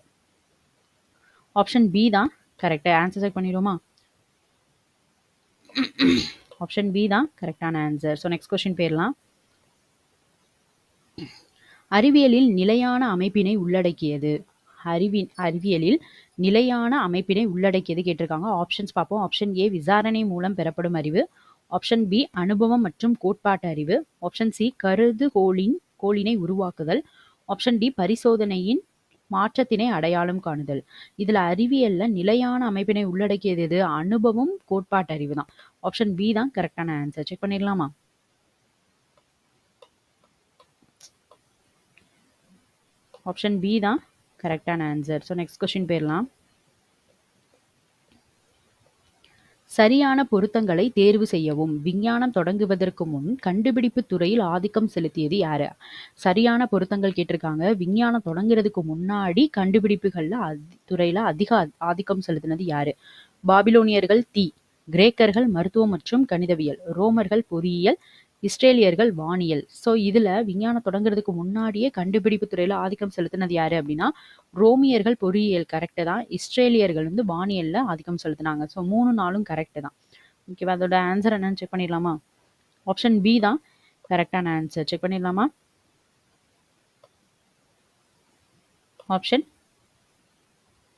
ஆப்ஷன் பி தான் கரெக்ட். ஆன்சர் செக் பண்ணிடுவோமா? ஆப்ஷன் பி தான் கரெக்டான ஆன்சர். ஸோ நெக்ஸ்ட் கொஸ்டின் போயிடலாம். அறிவியலில் நிலையான அமைப்பினை உள்ளடக்கியது. அறிவியலில் நிலையான அமைப்பினை உள்ளடக்கியது கேட்டிருக்காங்க. ஆப்ஷன்ஸ் பார்ப்போம். ஆப்ஷன் ஏ விசாரணை மூலம் பெறப்படும் அறிவு, ஆப்ஷன் பி அனுபவம் மற்றும் கோட்பாட்டு அறிவு, ஆப்ஷன் சி கருதுகோளினை உருவாக்குதல், ஆப்ஷன் டி பரிசோதனையின் மாற்றத்தினை அடையாளம் காணுதல். இதுல அறிவியல்ல நிலையான அமைப்பினை உள்ளடக்கியது எது? அனுபவம் கோட்பாட்டு அறிவு தான். ஆப்ஷன் பி தான் கரெக்டான ஆன்சர். செக் பண்ணிடலாமா? ஆப்ஷன் பி தான் கரெக்டான ஆன்சர். ஸோ நெக்ஸ்ட் கொஸ்டின் போயிடலாம். சரியான பொருத்தங்களை தேர்வு செய்யவும். விஞ்ஞானம் தொடங்குவதற்கு முன் கண்டுபிடிப்பு துறையில் ஆதிக்கம் செலுத்தியது யாரு? சரியான பொருத்தங்கள் கேட்டிருக்காங்க. விஞ்ஞானம் தொடங்குறதுக்கு முன்னாடி கண்டுபிடிப்புகள்ல துறையில அதிக ஆதிக்கம் செலுத்தினது யாரு? பாபிலோனியர்கள் தீ, கிரேக்கர்கள் மருத்துவம் மற்றும் கணிதவியல், ரோமர்கள் பொறியியல், இஸ்ரேலியர்கள் வானியல். ஸோ இதுல விஞ்ஞானம் தொடங்குறதுக்கு முன்னாடியே கண்டுபிடிப்பு துறையில ஆதிக்கம் செலுத்தினது யாரு அப்படின்னா ரோமியர்கள் பொறியியல் கரெக்டு தான். இஸ்ரேலியர்கள் வந்து வானியல்ல ஆதிக்கம் செலுத்தினாங்க. ஸோ 3 நாளும் கரெக்டு தான். ஓகேவா? அதோட ஆன்சர் என்னன்னு செக் பண்ணிடலாமா? ஆப்ஷன் பி தான் கரெக்டான ஆன்சர். செக் பண்ணிடலாமா? Option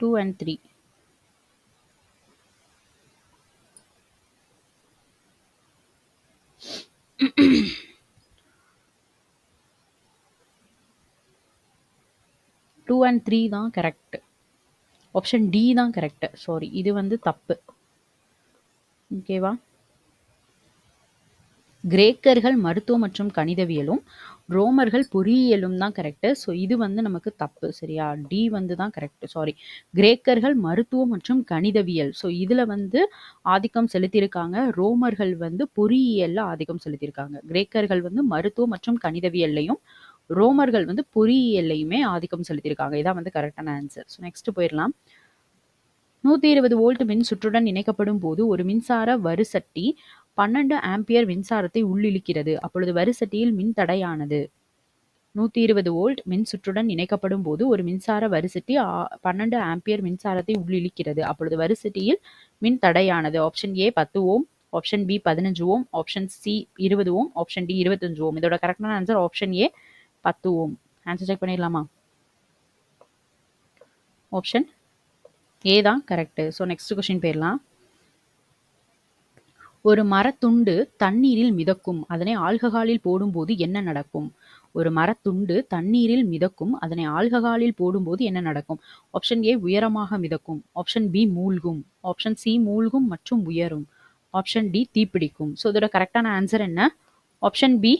2 and 3. Two and three தான் கரெக்ட். ஆப்ஷன் டி தான் கரெக்ட். சாரி, இது வந்து தப்பு. ஓகேவா? கிரேக்கர்கள் மருத்துவம் மற்றும் கணிதவியலும் ரோமர்கள் பொறியியலும் தான் கரெக்ட். ஸோ இது வந்து நமக்கு தப்பு. சரியா? டி வந்து தான் கரெக்ட். சாரி, கிரேக்கர்கள் மருத்துவம் மற்றும் கணிதவியல். ஸோ இதுல வந்து ஆதிக்கம் செலுத்தியிருக்காங்க. ரோமர்கள் வந்து பொறியியல்ல ஆதிக்கம் செலுத்தியிருக்காங்க. கிரேக்கர்கள் வந்து மருத்துவம் மற்றும் கணிதவியல்லையும் ரோமர்கள் வந்து பொறியியல்லையுமே ஆதிக்கம் செலுத்தியிருக்காங்க. இதான் வந்து கரெக்டான ஆன்சர். ஸோ நெக்ஸ்ட் போயிடலாம். 120 வோல்ட் மின் சுற்றுடன் இணைக்கப்படும் போது ஒரு மின்சார வறுசட்டி 12 ஆம்பியர் மின்சாரத்தை உள்ளிழுக்கிறது. அப்பொழுது வறுசட்டியில் மின் தடையானது. 120 வோல்ட் மின் சுற்றுடன் இணைக்கப்படும் போது ஒரு மின்சார வறுசட்டி 12 ஆம்பியர் மின்சாரத்தை உள்ளிழுக்கிறது. அப்பொழுது வறுசட்டியில் மின் தடையானது. Option A 10 ohm, option B 15 ohm, option C 20 ohm, option D 25 ohm. இதோட கரெக்டான answer option A 10 ohm. Answer check பண்ணிடலாமா? ஆப்ஷன் ஏ தான் கரெக்ட். ஸோ நெக்ஸ்ட் கொஸ்டின் போயிடலாம். ஒரு மரத்துண்டு தண்ணீரில் மிதக்கும். அதனை ஆல்கஹாலில் போடும்போது என்ன நடக்கும்? ஒரு மரத்துண்டு தண்ணீரில் மிதக்கும். அதனை ஆல்கஹாலில் போடும்போது என்ன நடக்கும்? ஆப்ஷன் ஏ உயரமாக மிதக்கும், ஆப்ஷன் பி மூழ்கும், ஆப்ஷன் சி மூழ்கும் மற்றும் உயரும், ஆப்ஷன் டி தீப்பிடிக்கும். ஸோ இதோட கரெக்டான ஆன்சர் என்ன? ஆப்ஷன் பி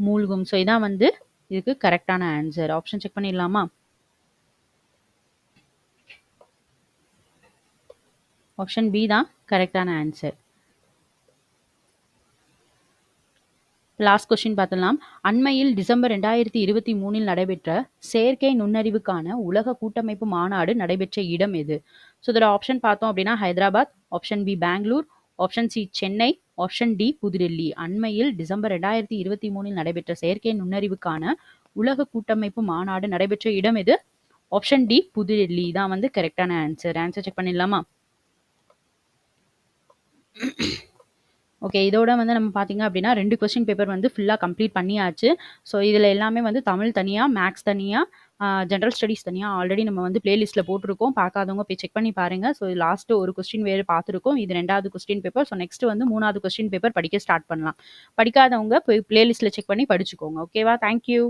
மூழ்கும். ஸோ இதான் வந்து இதுக்கு கரெக்டான ஆன்சர். ஆப்ஷன் செக் பண்ணிடலாமா? ஆப்ஷன் பி தான் கரெக்டான ஆன்சர். லாஸ்ட் கொஸ்டின் பார்த்துடலாம். அண்மையில் டிசம்பர் 2023 நடைபெற்ற செயற்கை நுண்ணறிவுக்கான உலக கூட்டமைப்பு மாநாடு நடைபெற்ற இடம் எது? ஸோ இதோட ஆப்ஷன் பார்த்தோம் அப்படின்னா Hyderabad, option B Bangalore, option C Chennai, option D புதுடெல்லி. அண்மையில் டிசம்பர் 2023 நடைபெற்ற செயற்கை நுண்ணறிவுக்கான உலக கூட்டமைப்பு மாநாடு நடைபெற்ற இடம் எது? ஆப்ஷன் டி புதுடெல்லி தான் வந்து கரெக்டான ஆன்சர். ஆன்சர் செக் பண்ணிடலாமா? ஓகே, இதோட வந்து நம்ம பார்த்தீங்க அப்படின்னா 2 கொஸ்டின் பேப்பர் வந்து ஃபுல்லாக கம்ப்ளீட் பண்ணியாச்சு. ஸோ இதில் எல்லாமே வந்து தமிழ் தனியாக, மேக்ஸ் தனியாக, ஜென்ரல் ஸ்டடீஸ் தனியாக ஆல்ரெடி நம்ம வந்து பிளேலிஸ்ட்டில் போட்டிருக்கோம். பார்க்காதவங்க போய் செக் பண்ணி பாருங்கள். ஸோ லாஸ்ட்டு ஒரு கொஸ்டின் வேறு பார்த்துருக்கோம். இது 2வது கொஸ்டின் பேப்பர். ஸோ நெக்ஸ்ட் வந்து 3வது கொஸ்டின் பேப்பர் படிக்க ஸ்டார்ட் பண்ணலாம். படிக்காதவங்க போய் பிளேலிஸ்ட்டில் செக் பண்ணி படிச்சுக்கோங்க. ஓகேவா? தேங்க்யூ.